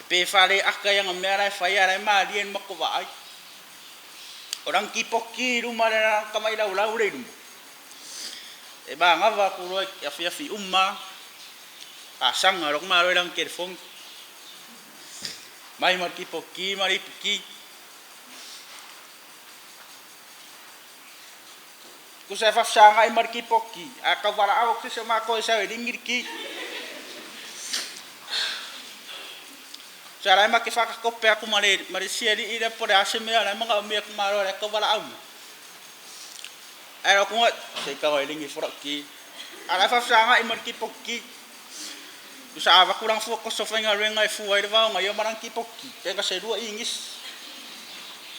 pe fale aka yang mera faya ra ma dien mako vai orang kipoki rumah na kamai lau lau le dum e ba ngava ku ro ya fi umma asang rok ma ro dang telefon mai mar kipoki mari piki ku sa fa sanga mar kipoki aka wala awak se ma ko sa dingir ki Cara mak kifak kopi aku mari siari ida pada asem ya, mak kami aku malu aku bala am. Aku ngot, saya kau ini forak ki. Ada apa sanga imar ki pokki. Usaha aku kurang fokus sofeng ngaleng ngai fuai dewa ngai marang ki pokki. Pega saya dua ingis.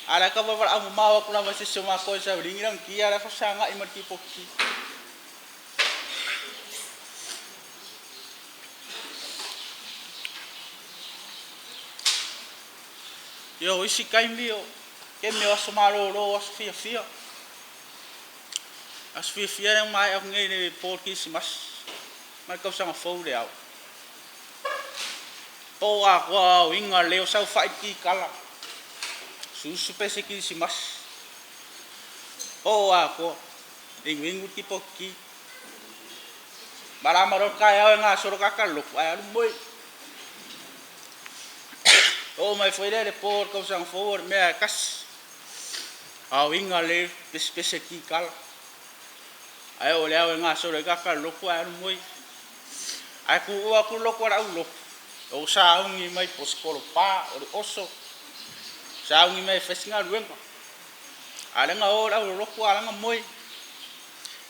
Ada kau bala am mau aku nama si semua kau saya dingirang ki ada apa sanga imar ki pokki. Yo isi kaimio kemio asmalo lo asfia yang mai aku ngene porkis mas mai kau sang fou le au po aku inga leo sau fight ki kala susu pesiki si mas po aku ingu ki pokki baramaro kaya nga soro kakalo ay boy Oh my foi de por kau sang for me kas au inga le spese ki kal ai ole au nga so le ka lo kwa moi aku lo kwa au lo o sa ungi mai poskolo pa o oso sa ungi mai fesinga rueng ala nga o lo kwa nga moi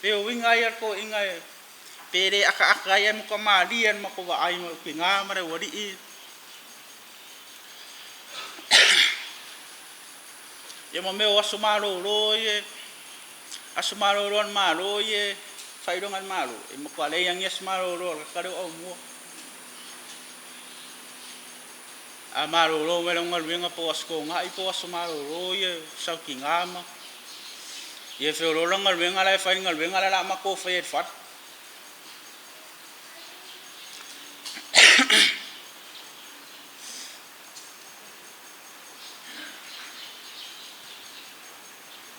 pe o inga ya ko inga pere aka ya mo ka malian mo ko ai mo pinga mare wadi i ye mo me asumaro roye asumaro ron malo ye fai dongan malo e mo kwale yang yes malo ro ka do o mo amaro ro me ngal wenga po asko nga i po asumaro roye sa kingama ye fe ro ngal wenga la fai ngal wenga la ma ko fe fat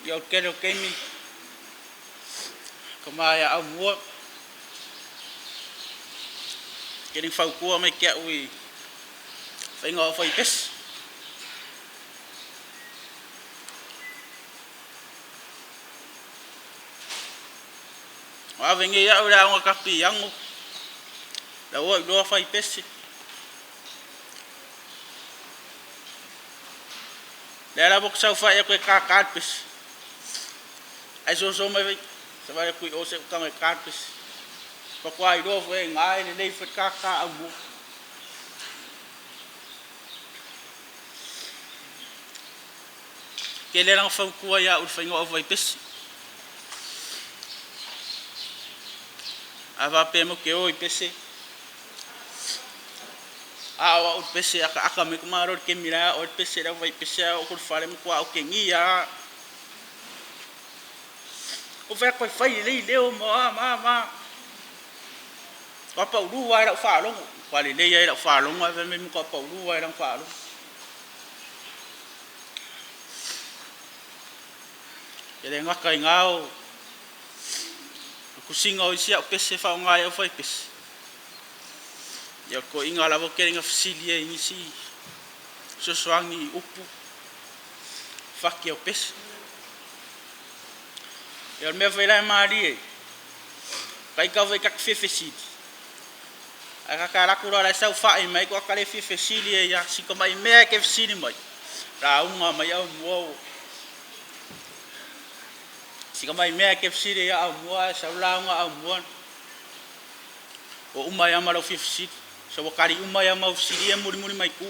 yo quiero que mi como ya amor querem faucua me quer ui foi ngó foi pes vem ya ora uma capiang da o do foi pes Dela bok sa fa ya ko kakat pes ai so mai sa vai ku o se ka me karpes pa kwai do ve ngai ni nei fet ka abu ke le lang fa ku ya u fa ngo vai pes ava pe mo ke o pese awa u pese aka me ku maro ke mira o pese da vai pese o ku fa le mo kwa o ke ngia o ve ko fai le leo ma ko pa lu wa ra fa lo kwa le le ya ra fa lo ma ve me ko pa lu wa ra fa lo ya le ngaka ngao ku singa o sia pese fa nga ya fai pese ya ko inga la bo keringa fasilie ni si so swangi upu fakio pese eu me foi lá Maria kai ka vai ka fefesi aka kara kura la sau fa mai ko ka le fefesi ya si ko mai me ke fefesi mai ra uma mai au mo si ko mai me ke fefesi ya au mo sa la nga au mo o uma ya maro fefesi so kari uma ya mau fefesi muri muri mai ku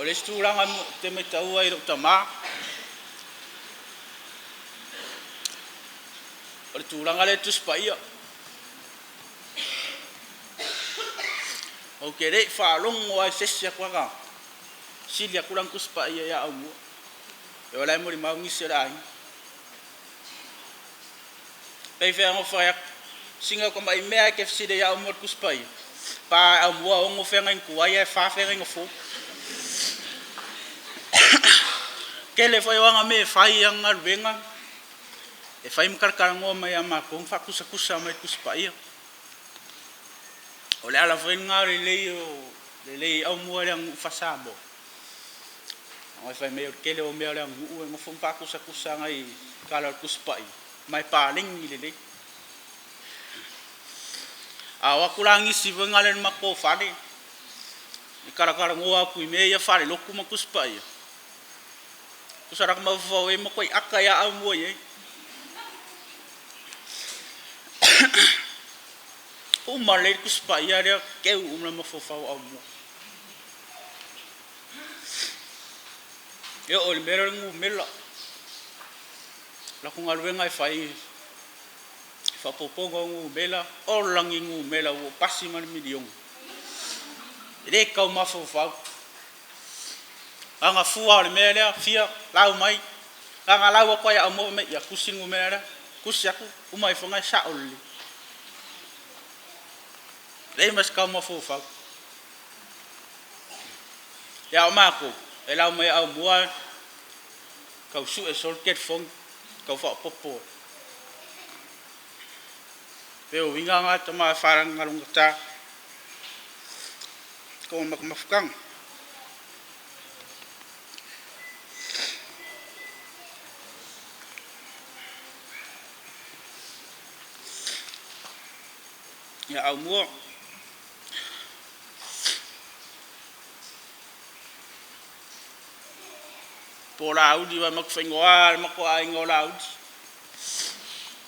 Oleh seturang te me tau ai ro tama tulanga le tus pa ia o ke re fa long o ai sesia kwa ga silia kulang kus pa ia ya au e wala mo mau ngisi rai pe fe ngo fa singa ko mai mea ke fside ya au kus pa ia pa au mo ngo fe ngai ku ai fa fe ngai fo kele foi wanga me fai yang albenga e fai mkarkar ngo mai ama ko fa kusa mai kuspa ia ole ala foi ngari le au mo yang fasabo ai fai me kele o me yang u ngo fa kusa ngai kala kuspa ia mai paling ile awa kulangi si ngalen mako fale ikara ngo aku me ia fale loku makuspa ia usara ka mafawe mo koi akaya amo ye o male kuspa ia re ke umna mafafa amo yo ol mero ngu mela la ku ngalwe ngai fai fa popo ngu mela o langi ngu mela o pasi man milion re ka mafafa anga fuar mele fia lau mai anga lau ko ya mo me ya kusingu mele kusyaku umai fonga shauli dei mas ka mo fufa ya mako e lau mai au bua ka su e sol ket fong ka fa popo pe o winga nga tama farang ngalung ta ko mafkang ya au mua pola audi wa mak fengoa mako ai ngola audi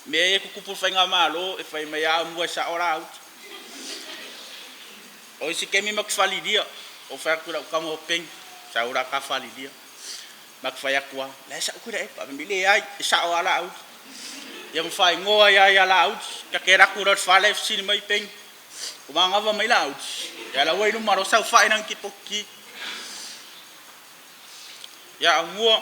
me ku kupu fenga malo e fai mai au mua sa ora audi o si kemi mak fali dia o fa ku ka mo peng sa ora ka fali dia mak fa yakwa la sa ku dai pa mile ai sa ora audi yang fai ngoa ya laut ka kera kurot fale sin mai peng umanga va mai laut ya la wai no maro sa fai nang kipoki ya ngua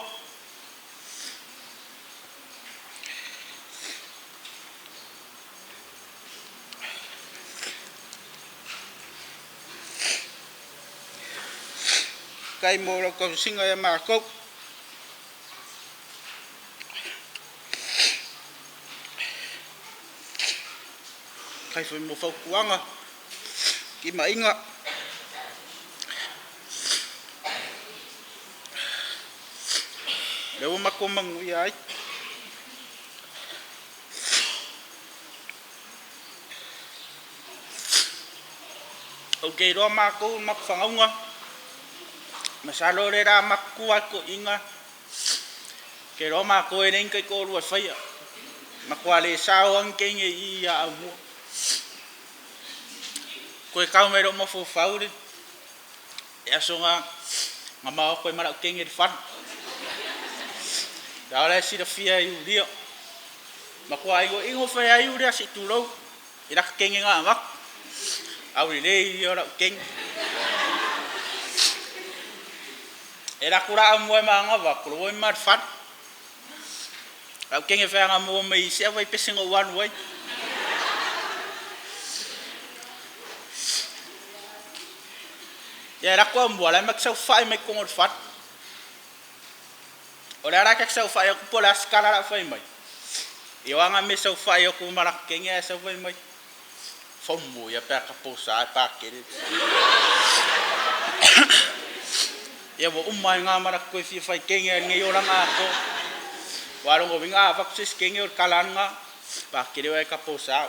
kai mo ko singa ya marco kai foi mo fau kuanga ki mainga leo makomang uyai okay ro mako makfangaunga masalo le ra makku ko inga ke ro mako eren kai ko ru faia makwale sawan kenge ia amu ko ka mero mo fo faure e asonga ngama ko mara kenge fan ya la si da fia yu dio makwa igo ingo fa ya yu dia si tulo ira kenge nga mak awi le yo ra keng era kura mo ma nga va ko mar fan au kenge fa nga mo mai se vai pesingo one way ya ra ko mo la mak sa fa mai ko ngor fat ora ra ka sa fa yo ko la skala ra fa mai yo nga me sa fa yo ko mara kenge sa fa mai fomo ya pa ka posa pa ke ya bo umai nga mara ko fi fa kenge nge yo ra nga ko warung ko binga vaksis kenge or kalan nga pa ke wa ka posa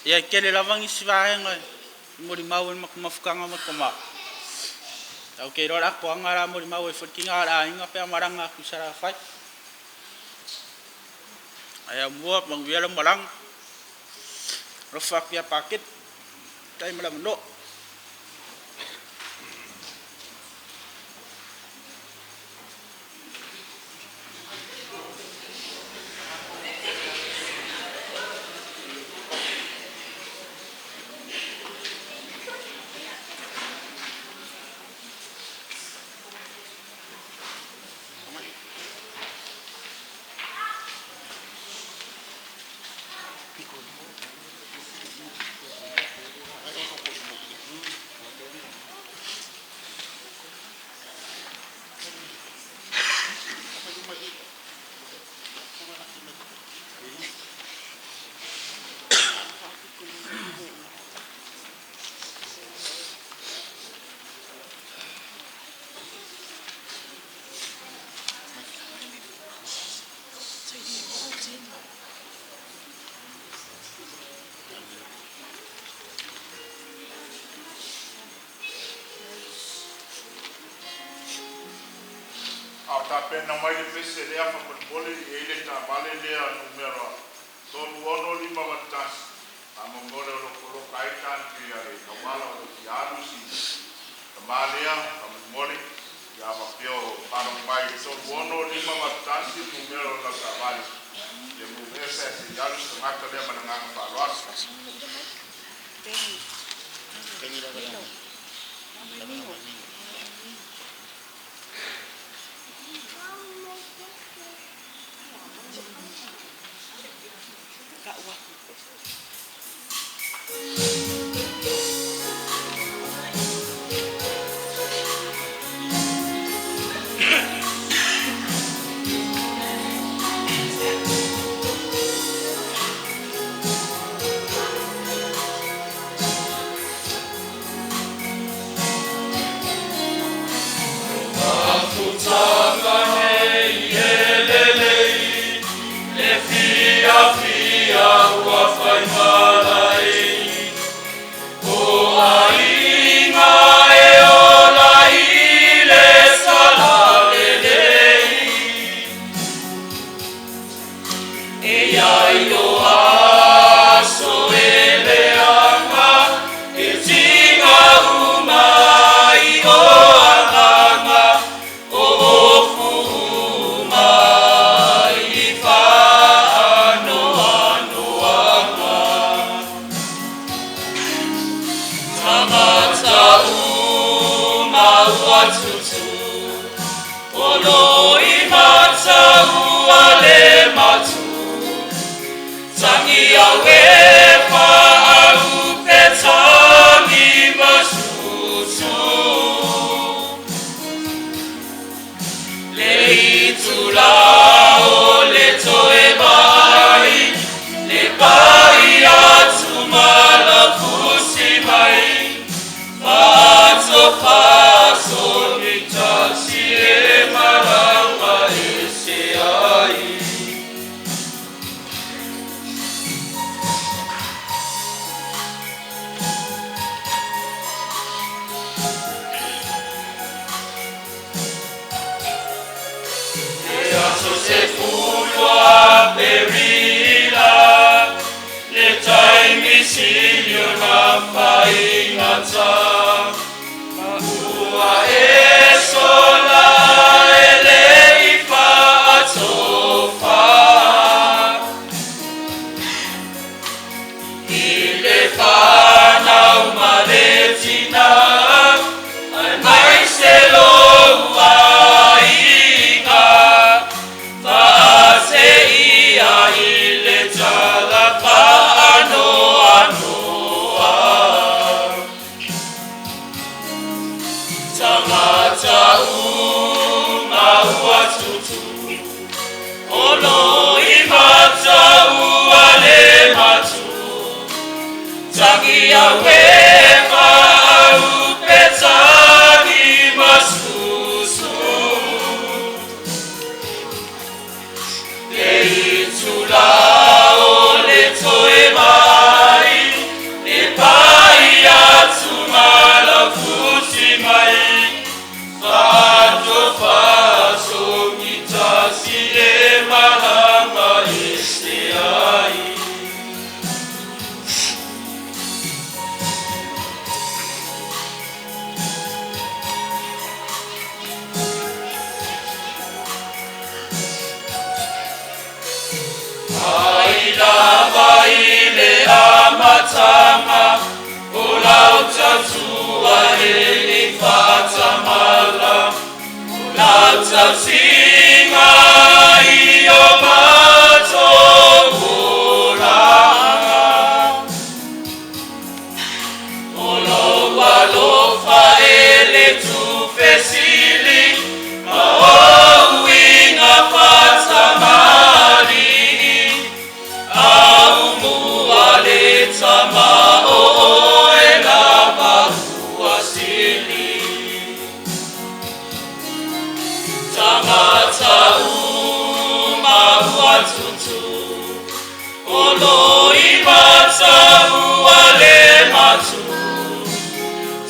ya kele lavang iswae nga mo di mawen makmafkanga makoma okay ro ra ko ngara mo di mawe fotking ara inga pe maranga ku sara fai aya muap mang wiala malang rofak ya paket tai malam no pe na mai le pese le afa pole e le ta vale le numero tolu ono lima matas amongore lo kolo kaitan ki are kawala o ki arusi malia amongore ya va pio para mai tolu ono lima matas numero la ta vale le mu ese ya lu se mata le mananga pa ras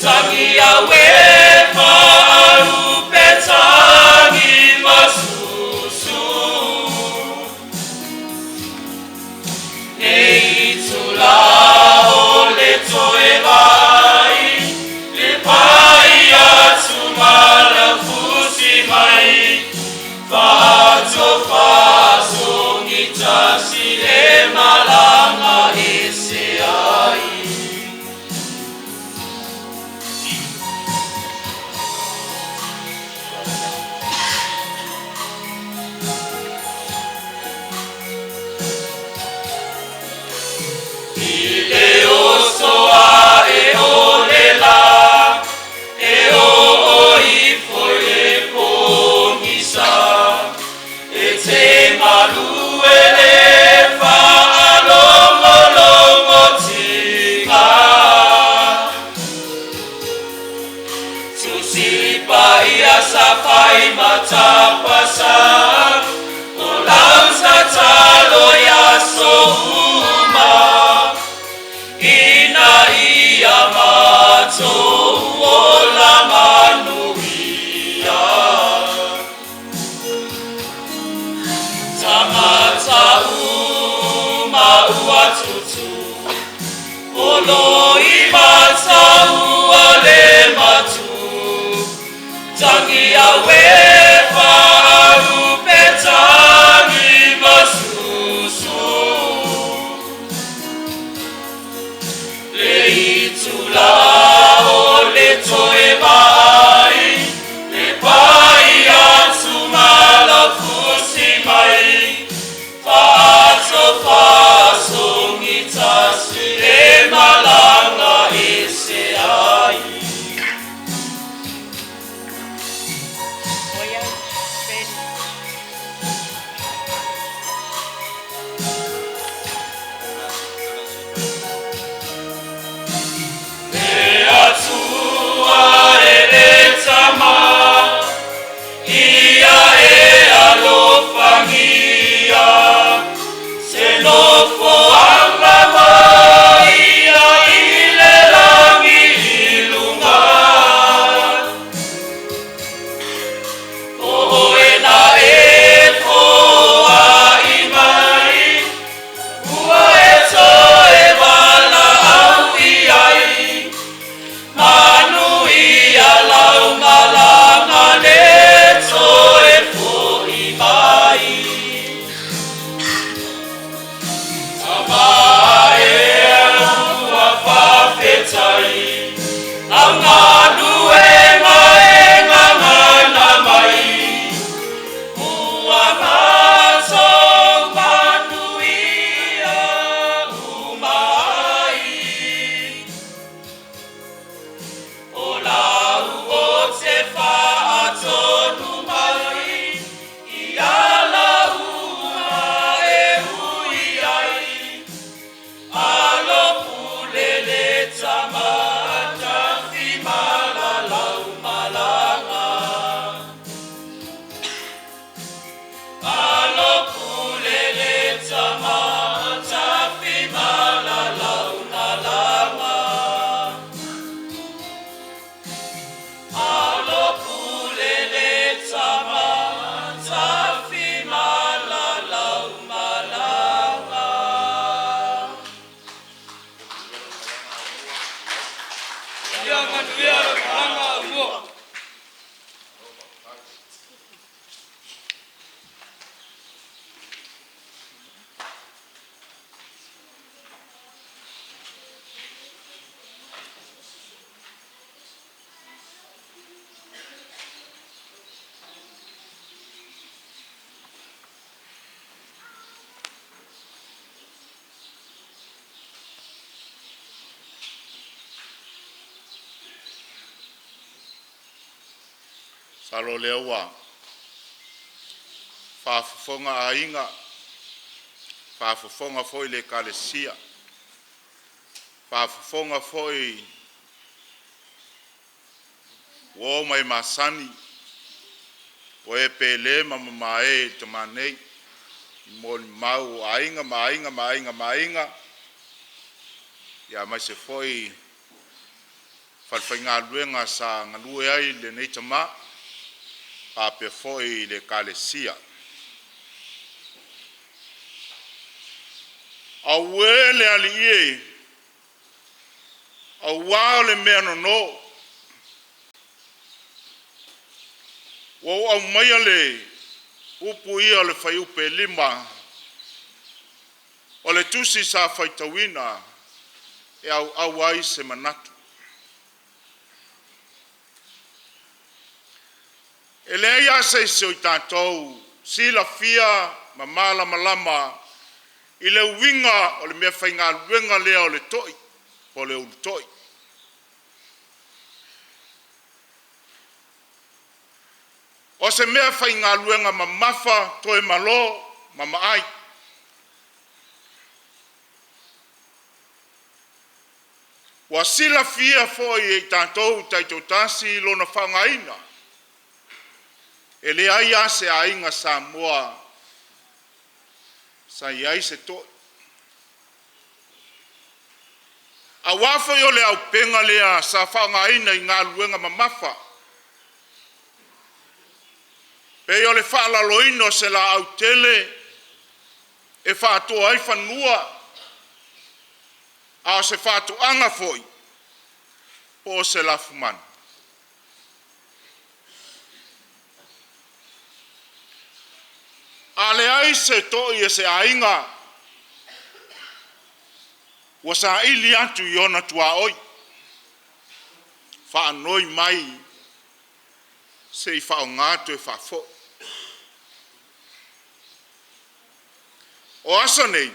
Tangi awe pa aru petangi masu Salo lea ua. Whaafafonga a inga. Whaafafonga foi le kalesia. Whaafafonga foi wo mai masani. O e pele mama e te manei. Moli mau ainga, mainga, mainga, mainga. Ia mai se foi falfainga luenga sa ngalue ai le nei tama. Ape foi le kalesia. Awele ali ie. Awale mea no. Wo au mai le upu ia le fai upe lima. O le tusi sa fai tawina. E au ai se manatu. E le ia se se o tātou, si la fia, mamala malama, i le winga o le mea whainga luenga lea o le toi, o le ulu toi. O se mea whainga luenga mamafa, toe malo, mama ai. Wa si la fia foi e tātou taito tasi lona whangaina. E le ai a se ainga Samoa sa iai se to. A wafa yo le au penga lea sa whaongaina I ngā luenga mamafa. Pe yo le whaalaloino se la au tele e whātua ai whanua a se whātu anga foi po se la fumana. A le ai se toi e se ainga wa sa ili atu iona tua oi. Whaanoi mai se I whaongatu e whafo. O asa nei,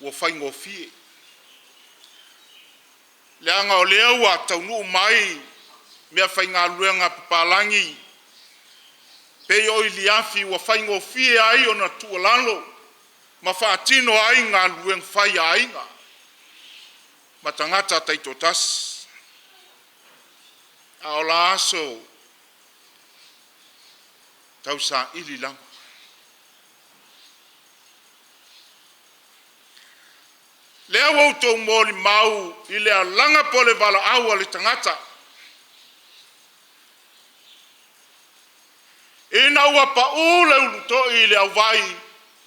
wa whaingo fie. Le anga o lea wa taunu mai mea whainga luenga papalangi. Pe o ili afi wa whaingo fie ai o na tualalo. Ma whaatino ai ngā lueng whai ainga. Ma tangata taito tas. A o la aso tau sa ili langa. Lea wautou mōli mau I lea langa pole wala aua le tangata. Ina ua pa ule uluto I lea vai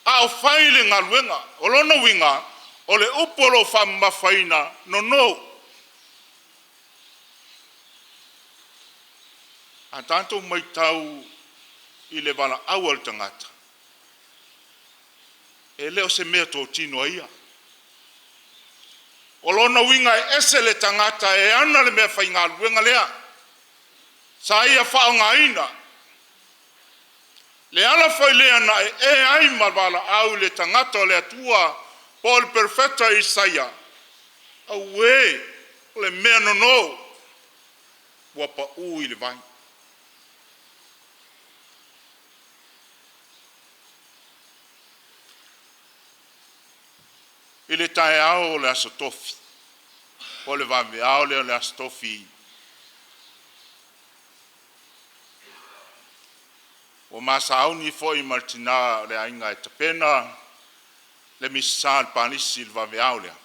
a o whaile ngā luenga. O lona winga o le upolo whamawhaina no. A tanto mai tau I le wala aua le tangata. E leo se mea tō tino ia. O lona winga e ese le tangata e ana le mea whainga luenga lea. Sa ia whaongaina. Le ala whai lea na e ai marwala au le tangata le atua Paul perfecta Isaia. Au e le mea no. Wapa ui le vai. I le tae ao le aso tofi. O le vame ao le aso tofi. O masa au ni foi martina le ainga e tapena. Le misal panisi le vame ao lea.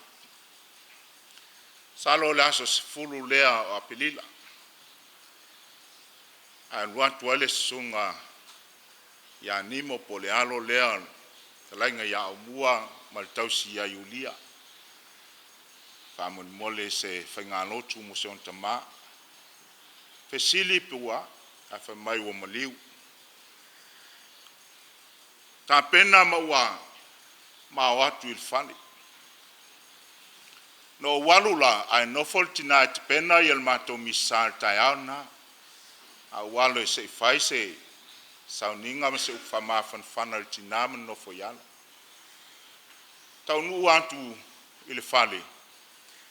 Salo le aso sifulu lea o apelila. A luatu ele sunga ya nimo po le alo lea. Talainga ya umua. Maltausi ya Yulia. Kamon mole se whaingalotu mo se on tama. Fesili pua a whamai o maliu. Ta pena maua watu il fali. No walula ai no foltina te pena il mato misal tayana. A walo e se fai se sauninga ma se ufama fanfanal tinama no foyala. Tau nu atu I le fale.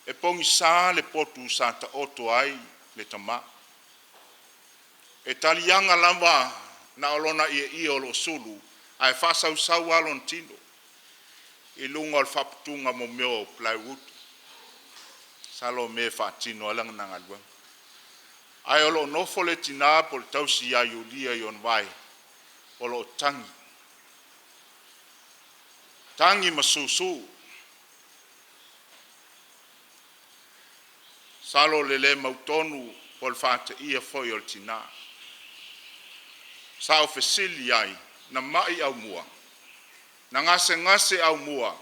E pongi sa le potu sa ta oto ai le tama. E talianga lava na olona I o lo sulu. Ai fasa usau alon tino. I lunga al faputunga mo meo plywood. Salo me fatino alang nangalwa. Ai olo nofo le tina pol tausi ya yulia yon vai. Olo tangi. Tangi masusu. Salo lele mautonu pol fata ia foi ol tina. Sao fesili ai na mai au mua. Na ngase au mua.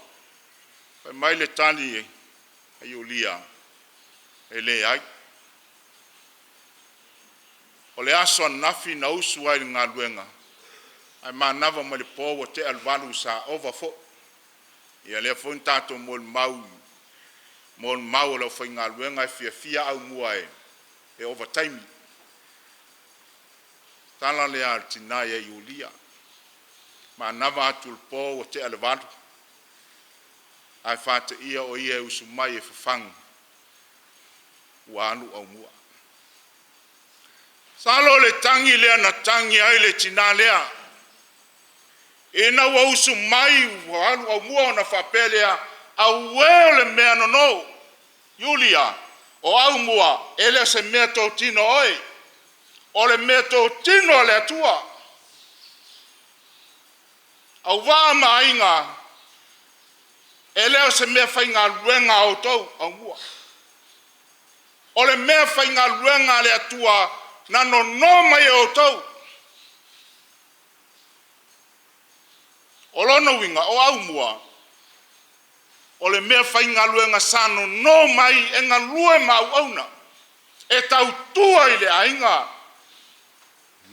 Pai mai le tani ayulia. Ele ai. O le aso nafi na usu ai ngā luenga. Ai manava ma le po o te alvalu sa overfo. Ia le fo tato mol mau lo foi ngā luenga fia au mua e overtime. Tala le altina ia Yulia. Manava atul po o te alvalu. Ai fata ia o ia usu mai e fafang. Wanu au mua. Salo le tangi lea na tangi ai le tina lea. Ina wa usu mai wanu au mua na fapelea. Au weo le mea no. Yulia. O au mua. Ele se mea tau tino oi. o le mea tō tino le atua. Au waa mainga, e leo se mea whainga luenga o tau, au mua. O le mea whainga luenga le atua, na no mai o tau. O lono winga, o au mua, o le mea whainga luenga sano no mai e ngā lue mau auna. E tau tua i le ainga,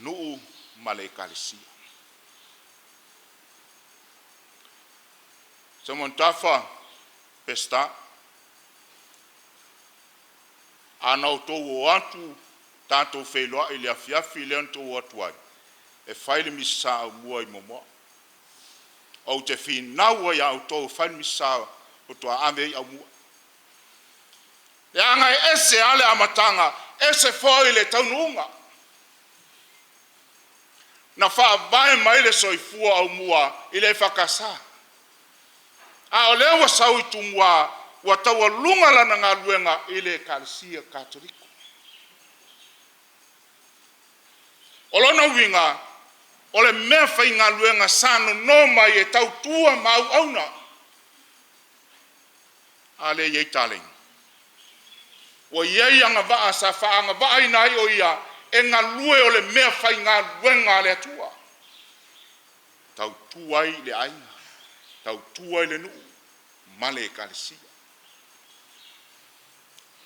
nuu ma le ekalisia. Se mon tafa pesta, anau tōu o atu, tātou whailoa i le afiafi leon tōu atuai. E whaile misa au mua i momoa. Au te whinaua i au tōu whaile misa o toa ame i au mua. Le anga ese ale amatanga, ese foi le taununga. Na wha vai mai le soifua au mua i le whakasa. A o lewa sau i tumua, wa taua lunga lana ngā luenga i le Ekalisia Katoliko. O lona winga, o le mea whai ngā luenga sano no mai e tau tua mau auna. A le iei taling. O iei anga waa sa wha anga waa inai o ia, e ngā lue o le mea whai ngā luenga le atua. Tau tuai le ainga. Tau tuai le nuu, male Ekalisia.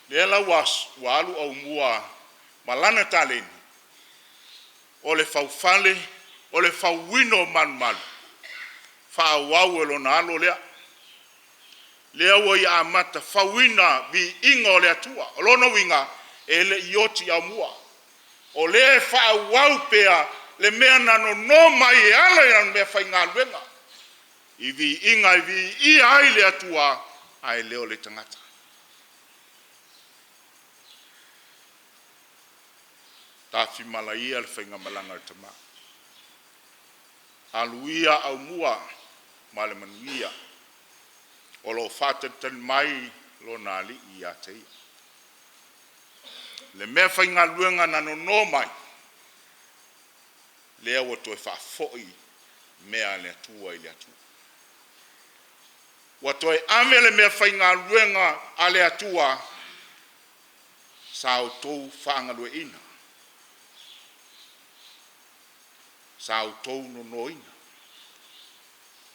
Le la walu au mua, malana taleni, o le faufale, o le fauwino manumalu, whaawau e lona alo lea. Lea wa ia amata fauwina vi ingo le atua, o lona winga e le ioti au mua. O le whaawau pea, le mea nano no mai e ala i anu mea whainga luenga. I vi inga i vi i ai le atua ai leo le tangata. Tafi malaia le whainga malanga tama. Aluia au mua ma le manuia. O lo whatatan mai lo nali i ateia. Le mea whainga luenga nano no mai. Lea wa toi whafoi mea le atua i le atua. Wa toi amele mea whainga luenga a le atua sao tou whaangalue ina. Sao tou no ina.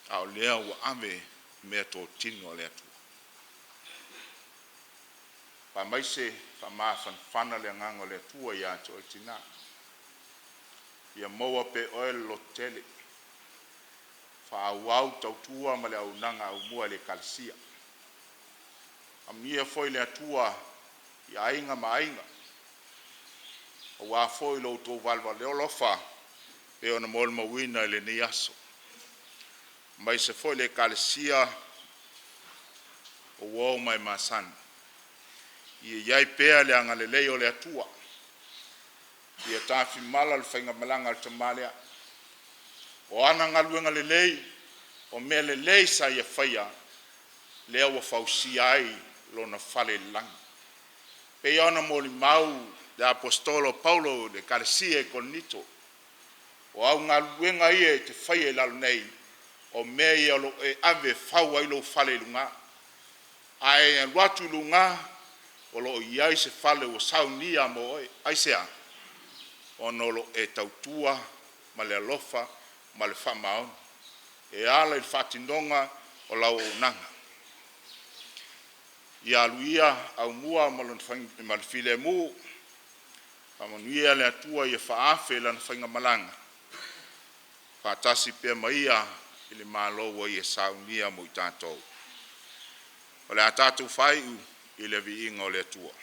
Ao lea wa ame mea tō tino a le atua. Pa maise, pa maa whanwhana le ngango le atua i ato o tina. Ia maua pe oe lo tele. Whaawau tautua ma le au nanga au mua le Ekalisia. Amia foi le atua i ainga ma ainga. O wā foi lo tō valwa leo lofa pe ona mol mawina le ni aso. Mai se foi le Ekalisia o wau mai masan. Ia iai pea le anga le leo le atua. Ia tafi mala le whainga malanga le tamalea. O ana ngaluenga le lei, o mea le lei sa ia whaia, lea wa whausi ai lo na whale langi. Pe iana moli mau le apostolo Paulo le Ekalisia e Korinito. O au ngaluenga ia e te whaia lalo nei, o mea ia lo e ave whau ai lo whale lunga. Ai watu lunga, o lo iai se whale o saunia mo oi, ai sea. O nolo e tautua, ma le alofa, ma le whamaon. E ala i whatindonga o lau o nanga. I aluia au mua ma le file mu, pa manuia le atua i e whaafe lana whainga malanga. Whaatasi pia maia i le māloa i e saunia mo i tātou. O le a tātou whaiu i le vi inga o le atua.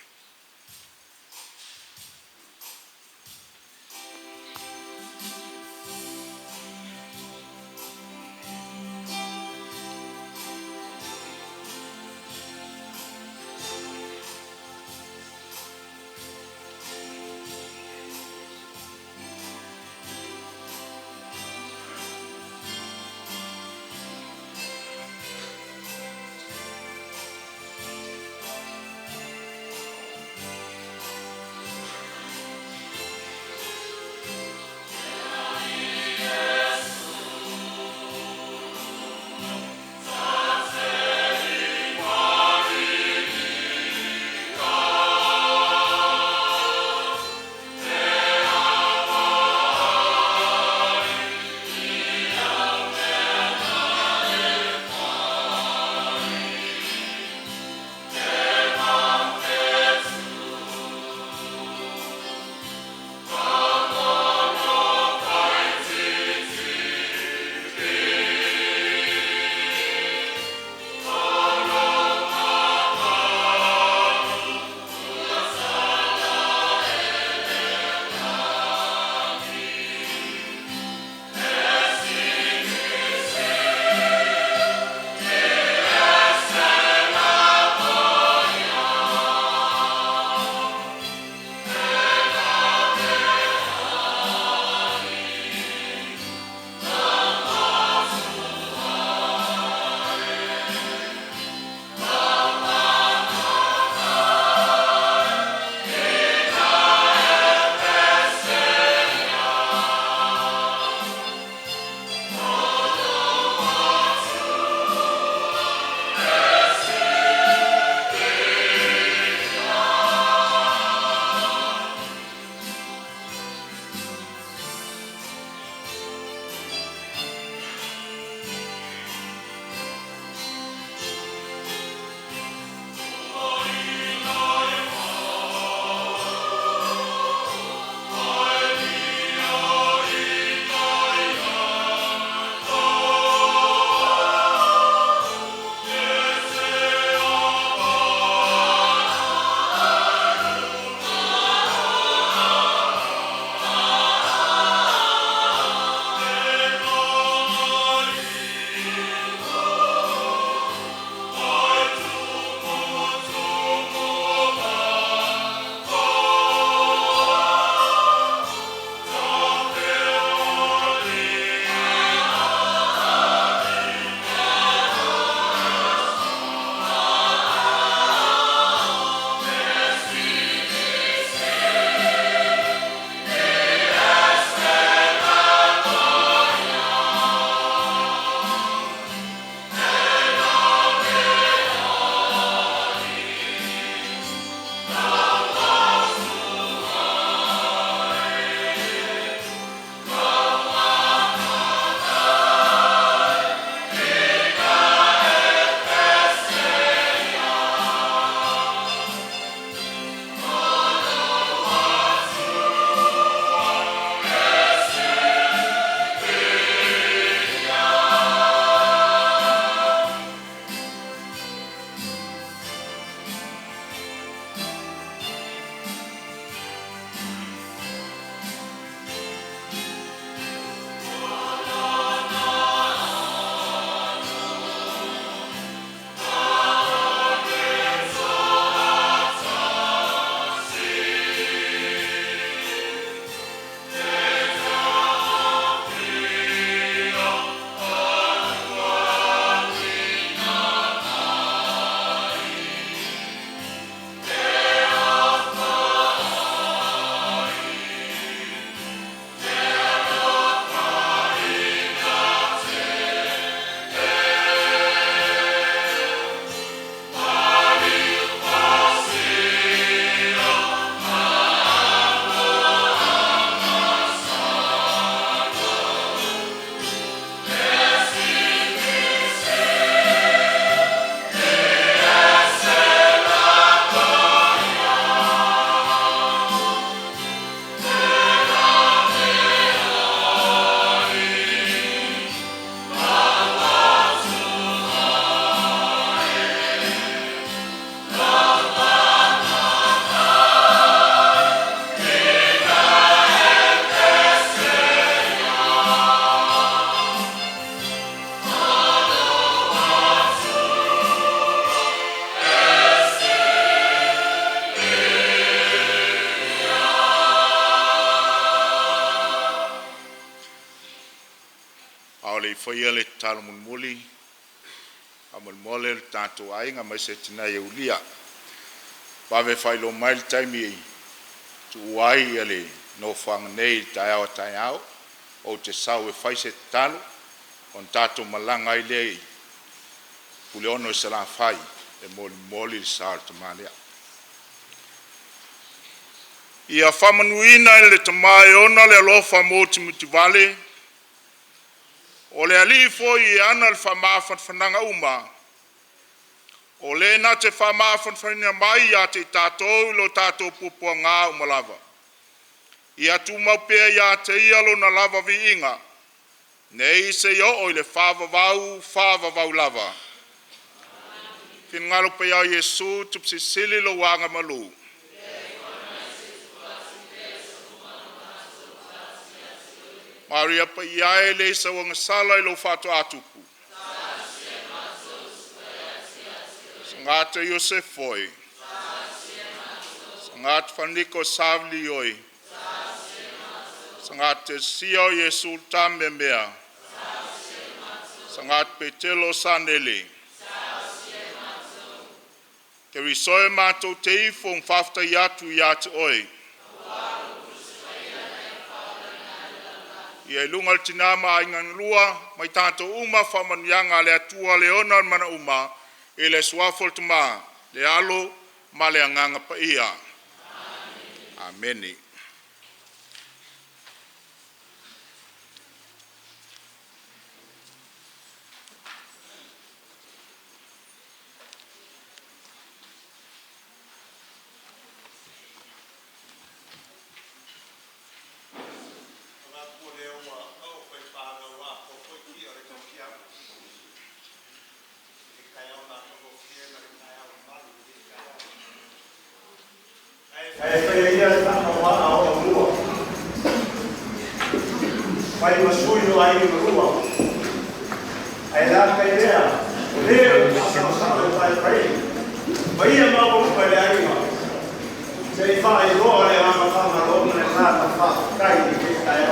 whaia le talo muli, a mole le tātou ainga mai se tina e ulia. Pawe whailo mai le taimi e tu uai ele no whanga nei tai au, o te sau e whai se talo, on tātou malanga i lei, pule ono e se la whai, e moli le sāra te manea. Ia whamanuina le tamai ona le alofa mo Timoti Vale, o le alifo i ana le whamawhanwhananga uma, o le na te whamawhanwhananga mai a te tātou lo tātou pupua ngā umalava. Ia tu maupea ia te ialo na lava vi inga, nei se yo o le whawavau lava. Kin ngalo pe ia Yesu tupsi sili lo wanga malu. Maria pa ia le sa wanga sala lo fatu atupu. Sangata Yosef foi. Sangata Faniko Savli oi. Sangata Sio Yesu Tambemea. Sangata Petelo Sanele. Ke risoe matou te ifo mfafta yatu oi. Ia lunga le tinama ingan lua, mai tātou uma whamanianga le atua le ona mana uma, e le suafol tuma, le alo, ma le anganga pa ia. Ameni. Vai masculino aí no rua. Aí lá que ideia. O dedo não sabe vai para ele. Vai a mão para ele aí, ó. Se faz igual ele vai fazer logo na casa, faz cai de cai.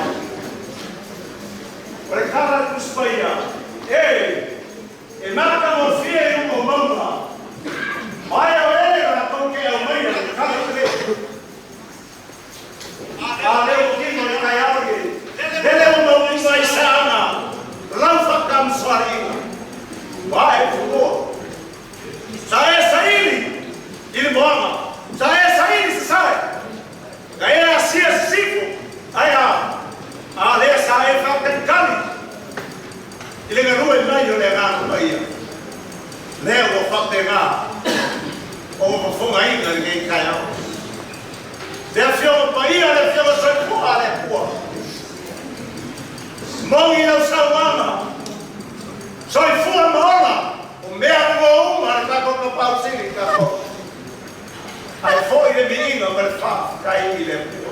Para cara dos paia. Ei, e marca o filho com mão. Vai a ver com que é o meio, cara dele. Valeu que não cai alguém. Ele não vai sana, lança camsuarina, vai por sai ele morre, sai se sai, ganha assim assim, aí a lei sai para cali, ele ganhou em meio legal no Bahia, leva para pegar, ou for ainda ninguém caiu, defendeu o Bahia, defendeu o seu povo, Mão e não salama. Só fua mola. O mesmo uma está com o pau sim, tá bom. Aí foi de menino para faz cair ele.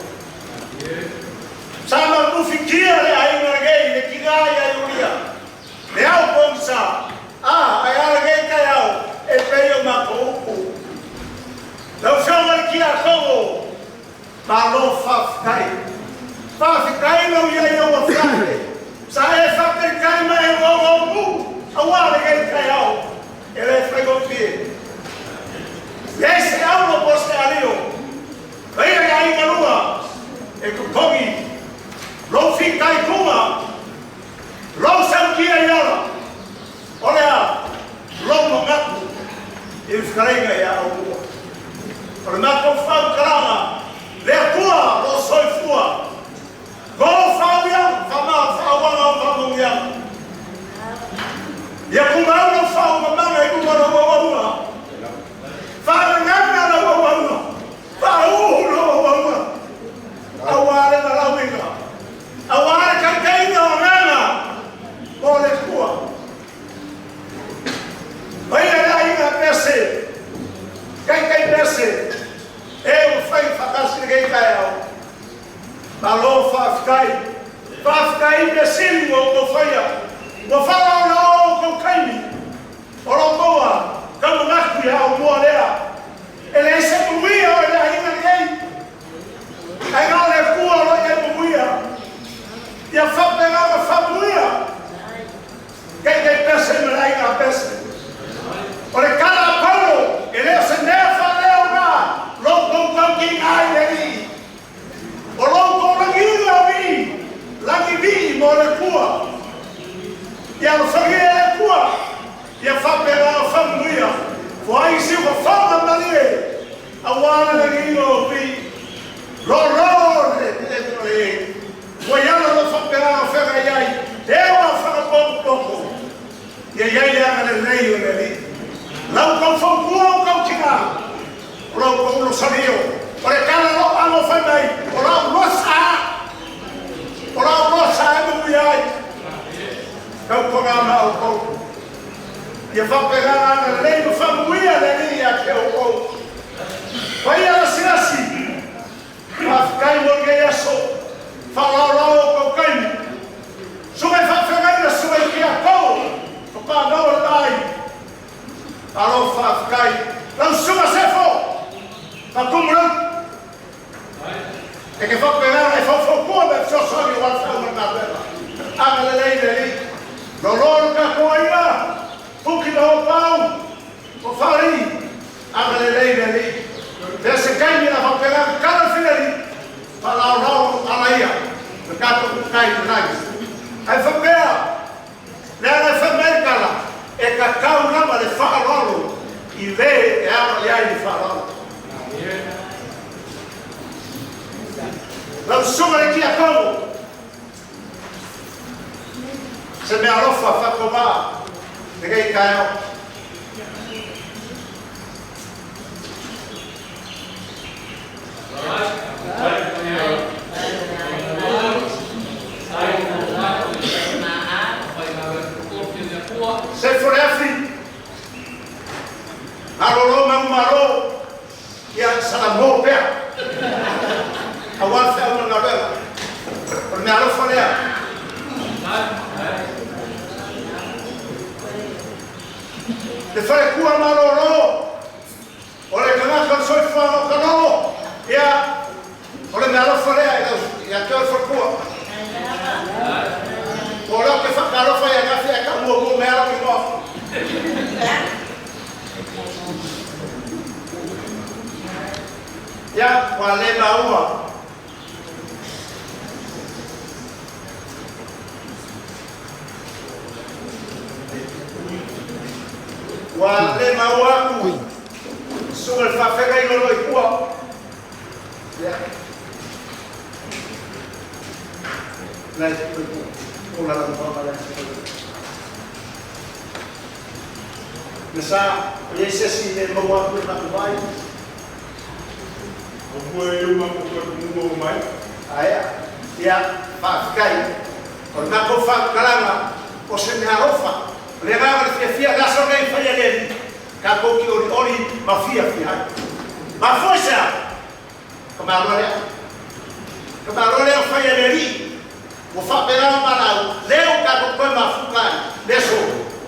Sama no fikia aí ninguém, que ganha Julia. Meu pomsa. Aí alguém caiu. E veio uma pouco. Não chama que a como. Mas faz cair. Faz cair não ia uma frase. Saya fakir kai mai ngomu awal kai kayau ele fregopi esse auto poste alio vai aí galua e kogi lo fi kai kuma lo sankia yala olha lo mongaku ele ficaria ya o por na confam kalama le tua lo soi fua go fawia fama fawana famungia ya kuma no fawa mama e kuma no wawa fa ngana no wawa fa no wawa awale na lawinga awale kai no nana ole kuwa vai lá inga pese kai pese eu fai fakas ninguém caiu Alô, Fafkai, imbecil, não foi. Não fala, não, com quem? Oroboa, como whapera whamuia. Whai si wa whanga mani e. Awana na ngino pi. Roro e. Waiana na whapera whanga iai. Ewa whanga poko. Ia iai anga na nei o neri. Lau kau whaukua o kau tika. Lau kau lo sario. Ore kala lo amo whamai. Ora rosa. Ora rosa e mu iai. Kau pongama o kau. Ia whapera anga nei no whamuia neri ia ke o kau. Pai ala sirasi. Whafkai mo nge aso. Whalarao o kau kaini. Sume whawhengaina sume ki a kau. Pa no dai. Alo whafkai. Lau sume sefo. Pa kumra. E ke whapera e whawhokua me whasori o whawhau na wera. Anga le lei lei. Rororo ka koina. Puki na o pau. O whari. Anga le lei lei. Te se kaini na whapera kara whingari. Pa lau rau alaia. Me kato kai nai. Ai whapera. Nera whamerikala, e ka kau rama le whaarolo, I le e ama iai ni whaarolo. Lau sunga e kia kau, se mea rofa whakoma, te kei kai au. Se forefi arolo maro ya salamo pea awal fa una vela por me alo forea de fare cua maroro ore kana kan soi fa kanalo ya ore me alo forea ya que for cua ora que fa caro fa ya café ka mo me alo que mo ya wale maua wale maua ku sugal fa fega I lolo I kua ya la ola la mama la nessa esse assim de maua ku na vai Foi uma coisa mais. Aí, ia ficar. Quando na cofa calama, o se me arofa. Levava a fia da sogra e falha dele. Acabou que oli mafia fia. Mas foi já. Camarolha falha dele. O faberão marau. Leu cabo com mafucai. Deixou.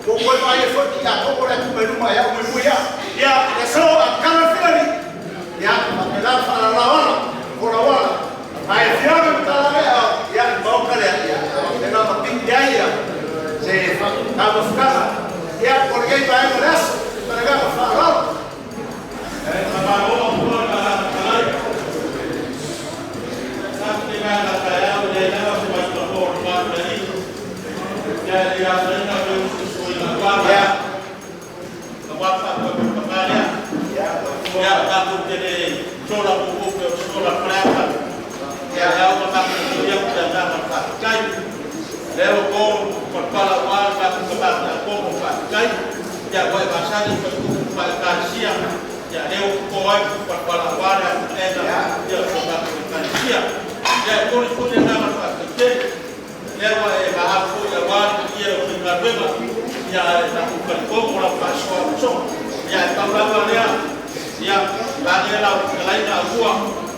O coi vai foi que a pouco é comer uma é uma mulher. Ia, deixou a cara fia ya mapelar para la hora por la hora ai fiabe para la ya mau kale ya tena mapin ya se tava ficava ya porque vai por isso para cá falar ya takut jadi sola buku ke sola kereta ya yang takut dia sudah dapat pakai leo kau kepala wal takut kepada kau pakai ya boleh bahasa ni pakai siang ya leo kau kepala wal yang ada dia sudah pakai siang ya kau sudah dapat pakai leo bahasa ya wal dia sudah dapat ya takut kau orang pasal ya tahu apa dia ya lagi lau lain agua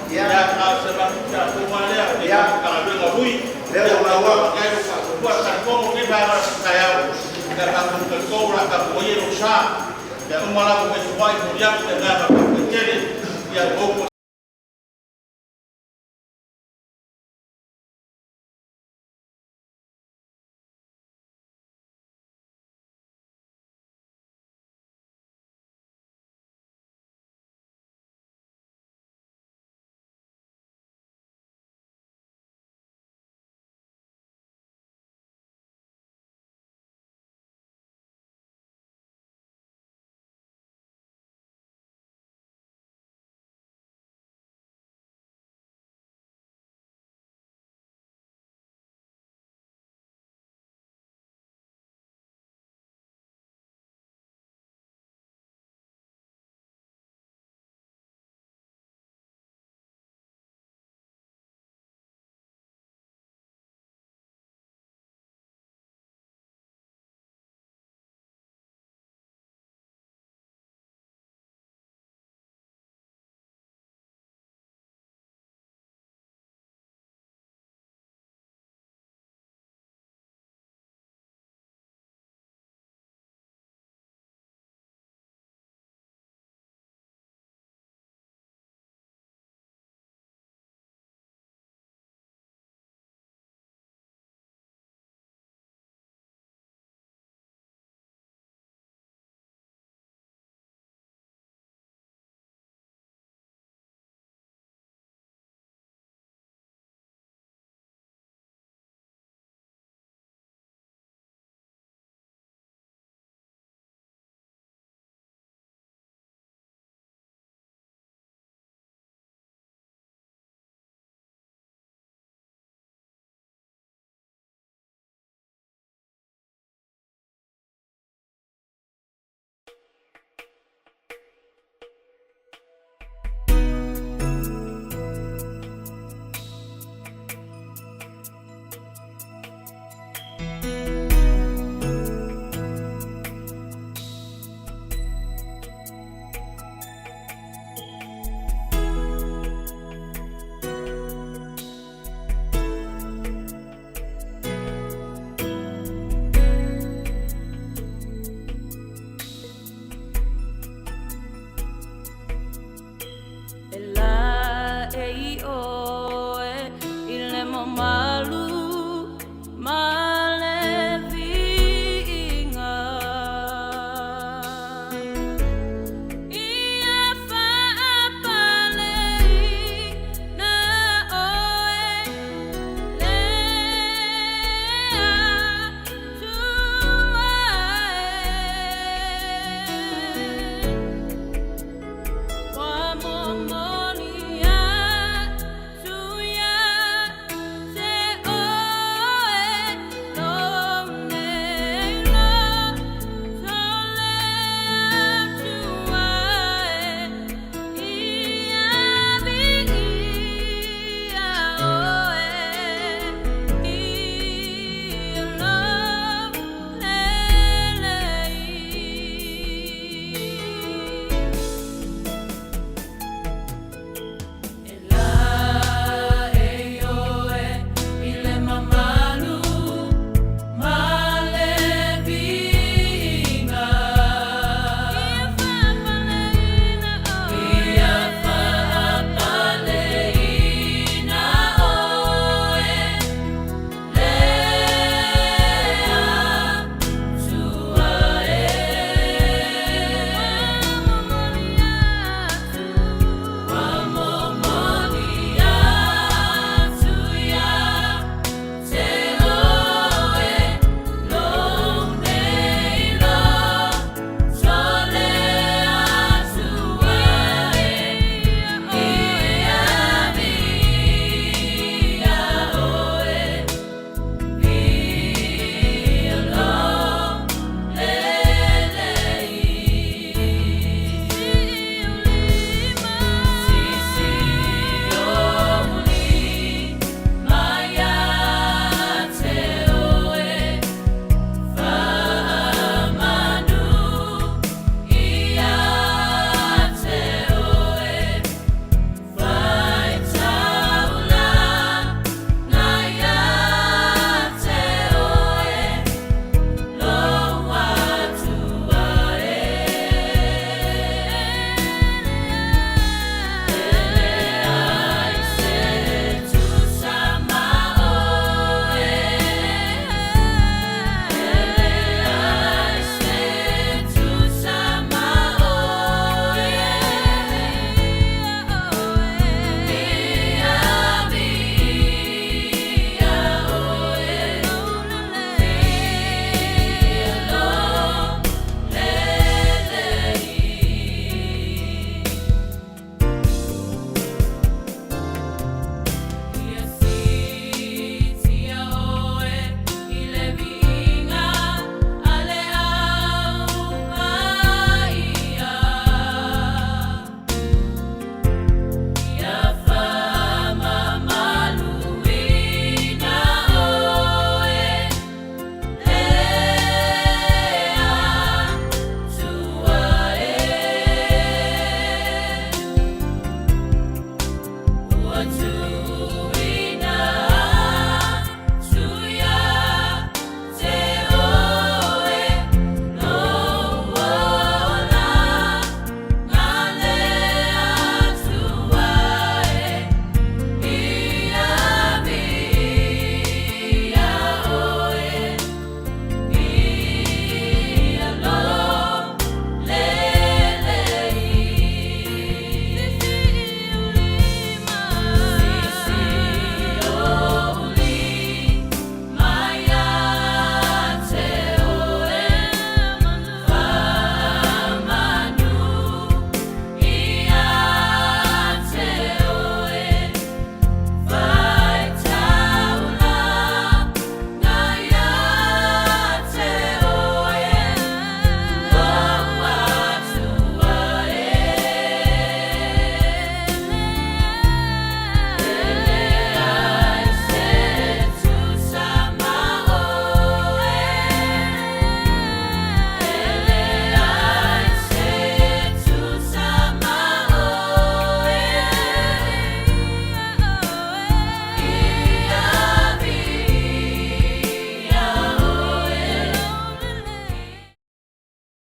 ya sebab semuanya ya kalau dia ngabui dia bawa kayu buat terkong ni bawa saya datang ke kau lah kapoye rusak dan malah mengesuai kemudian dengan apa kecil ya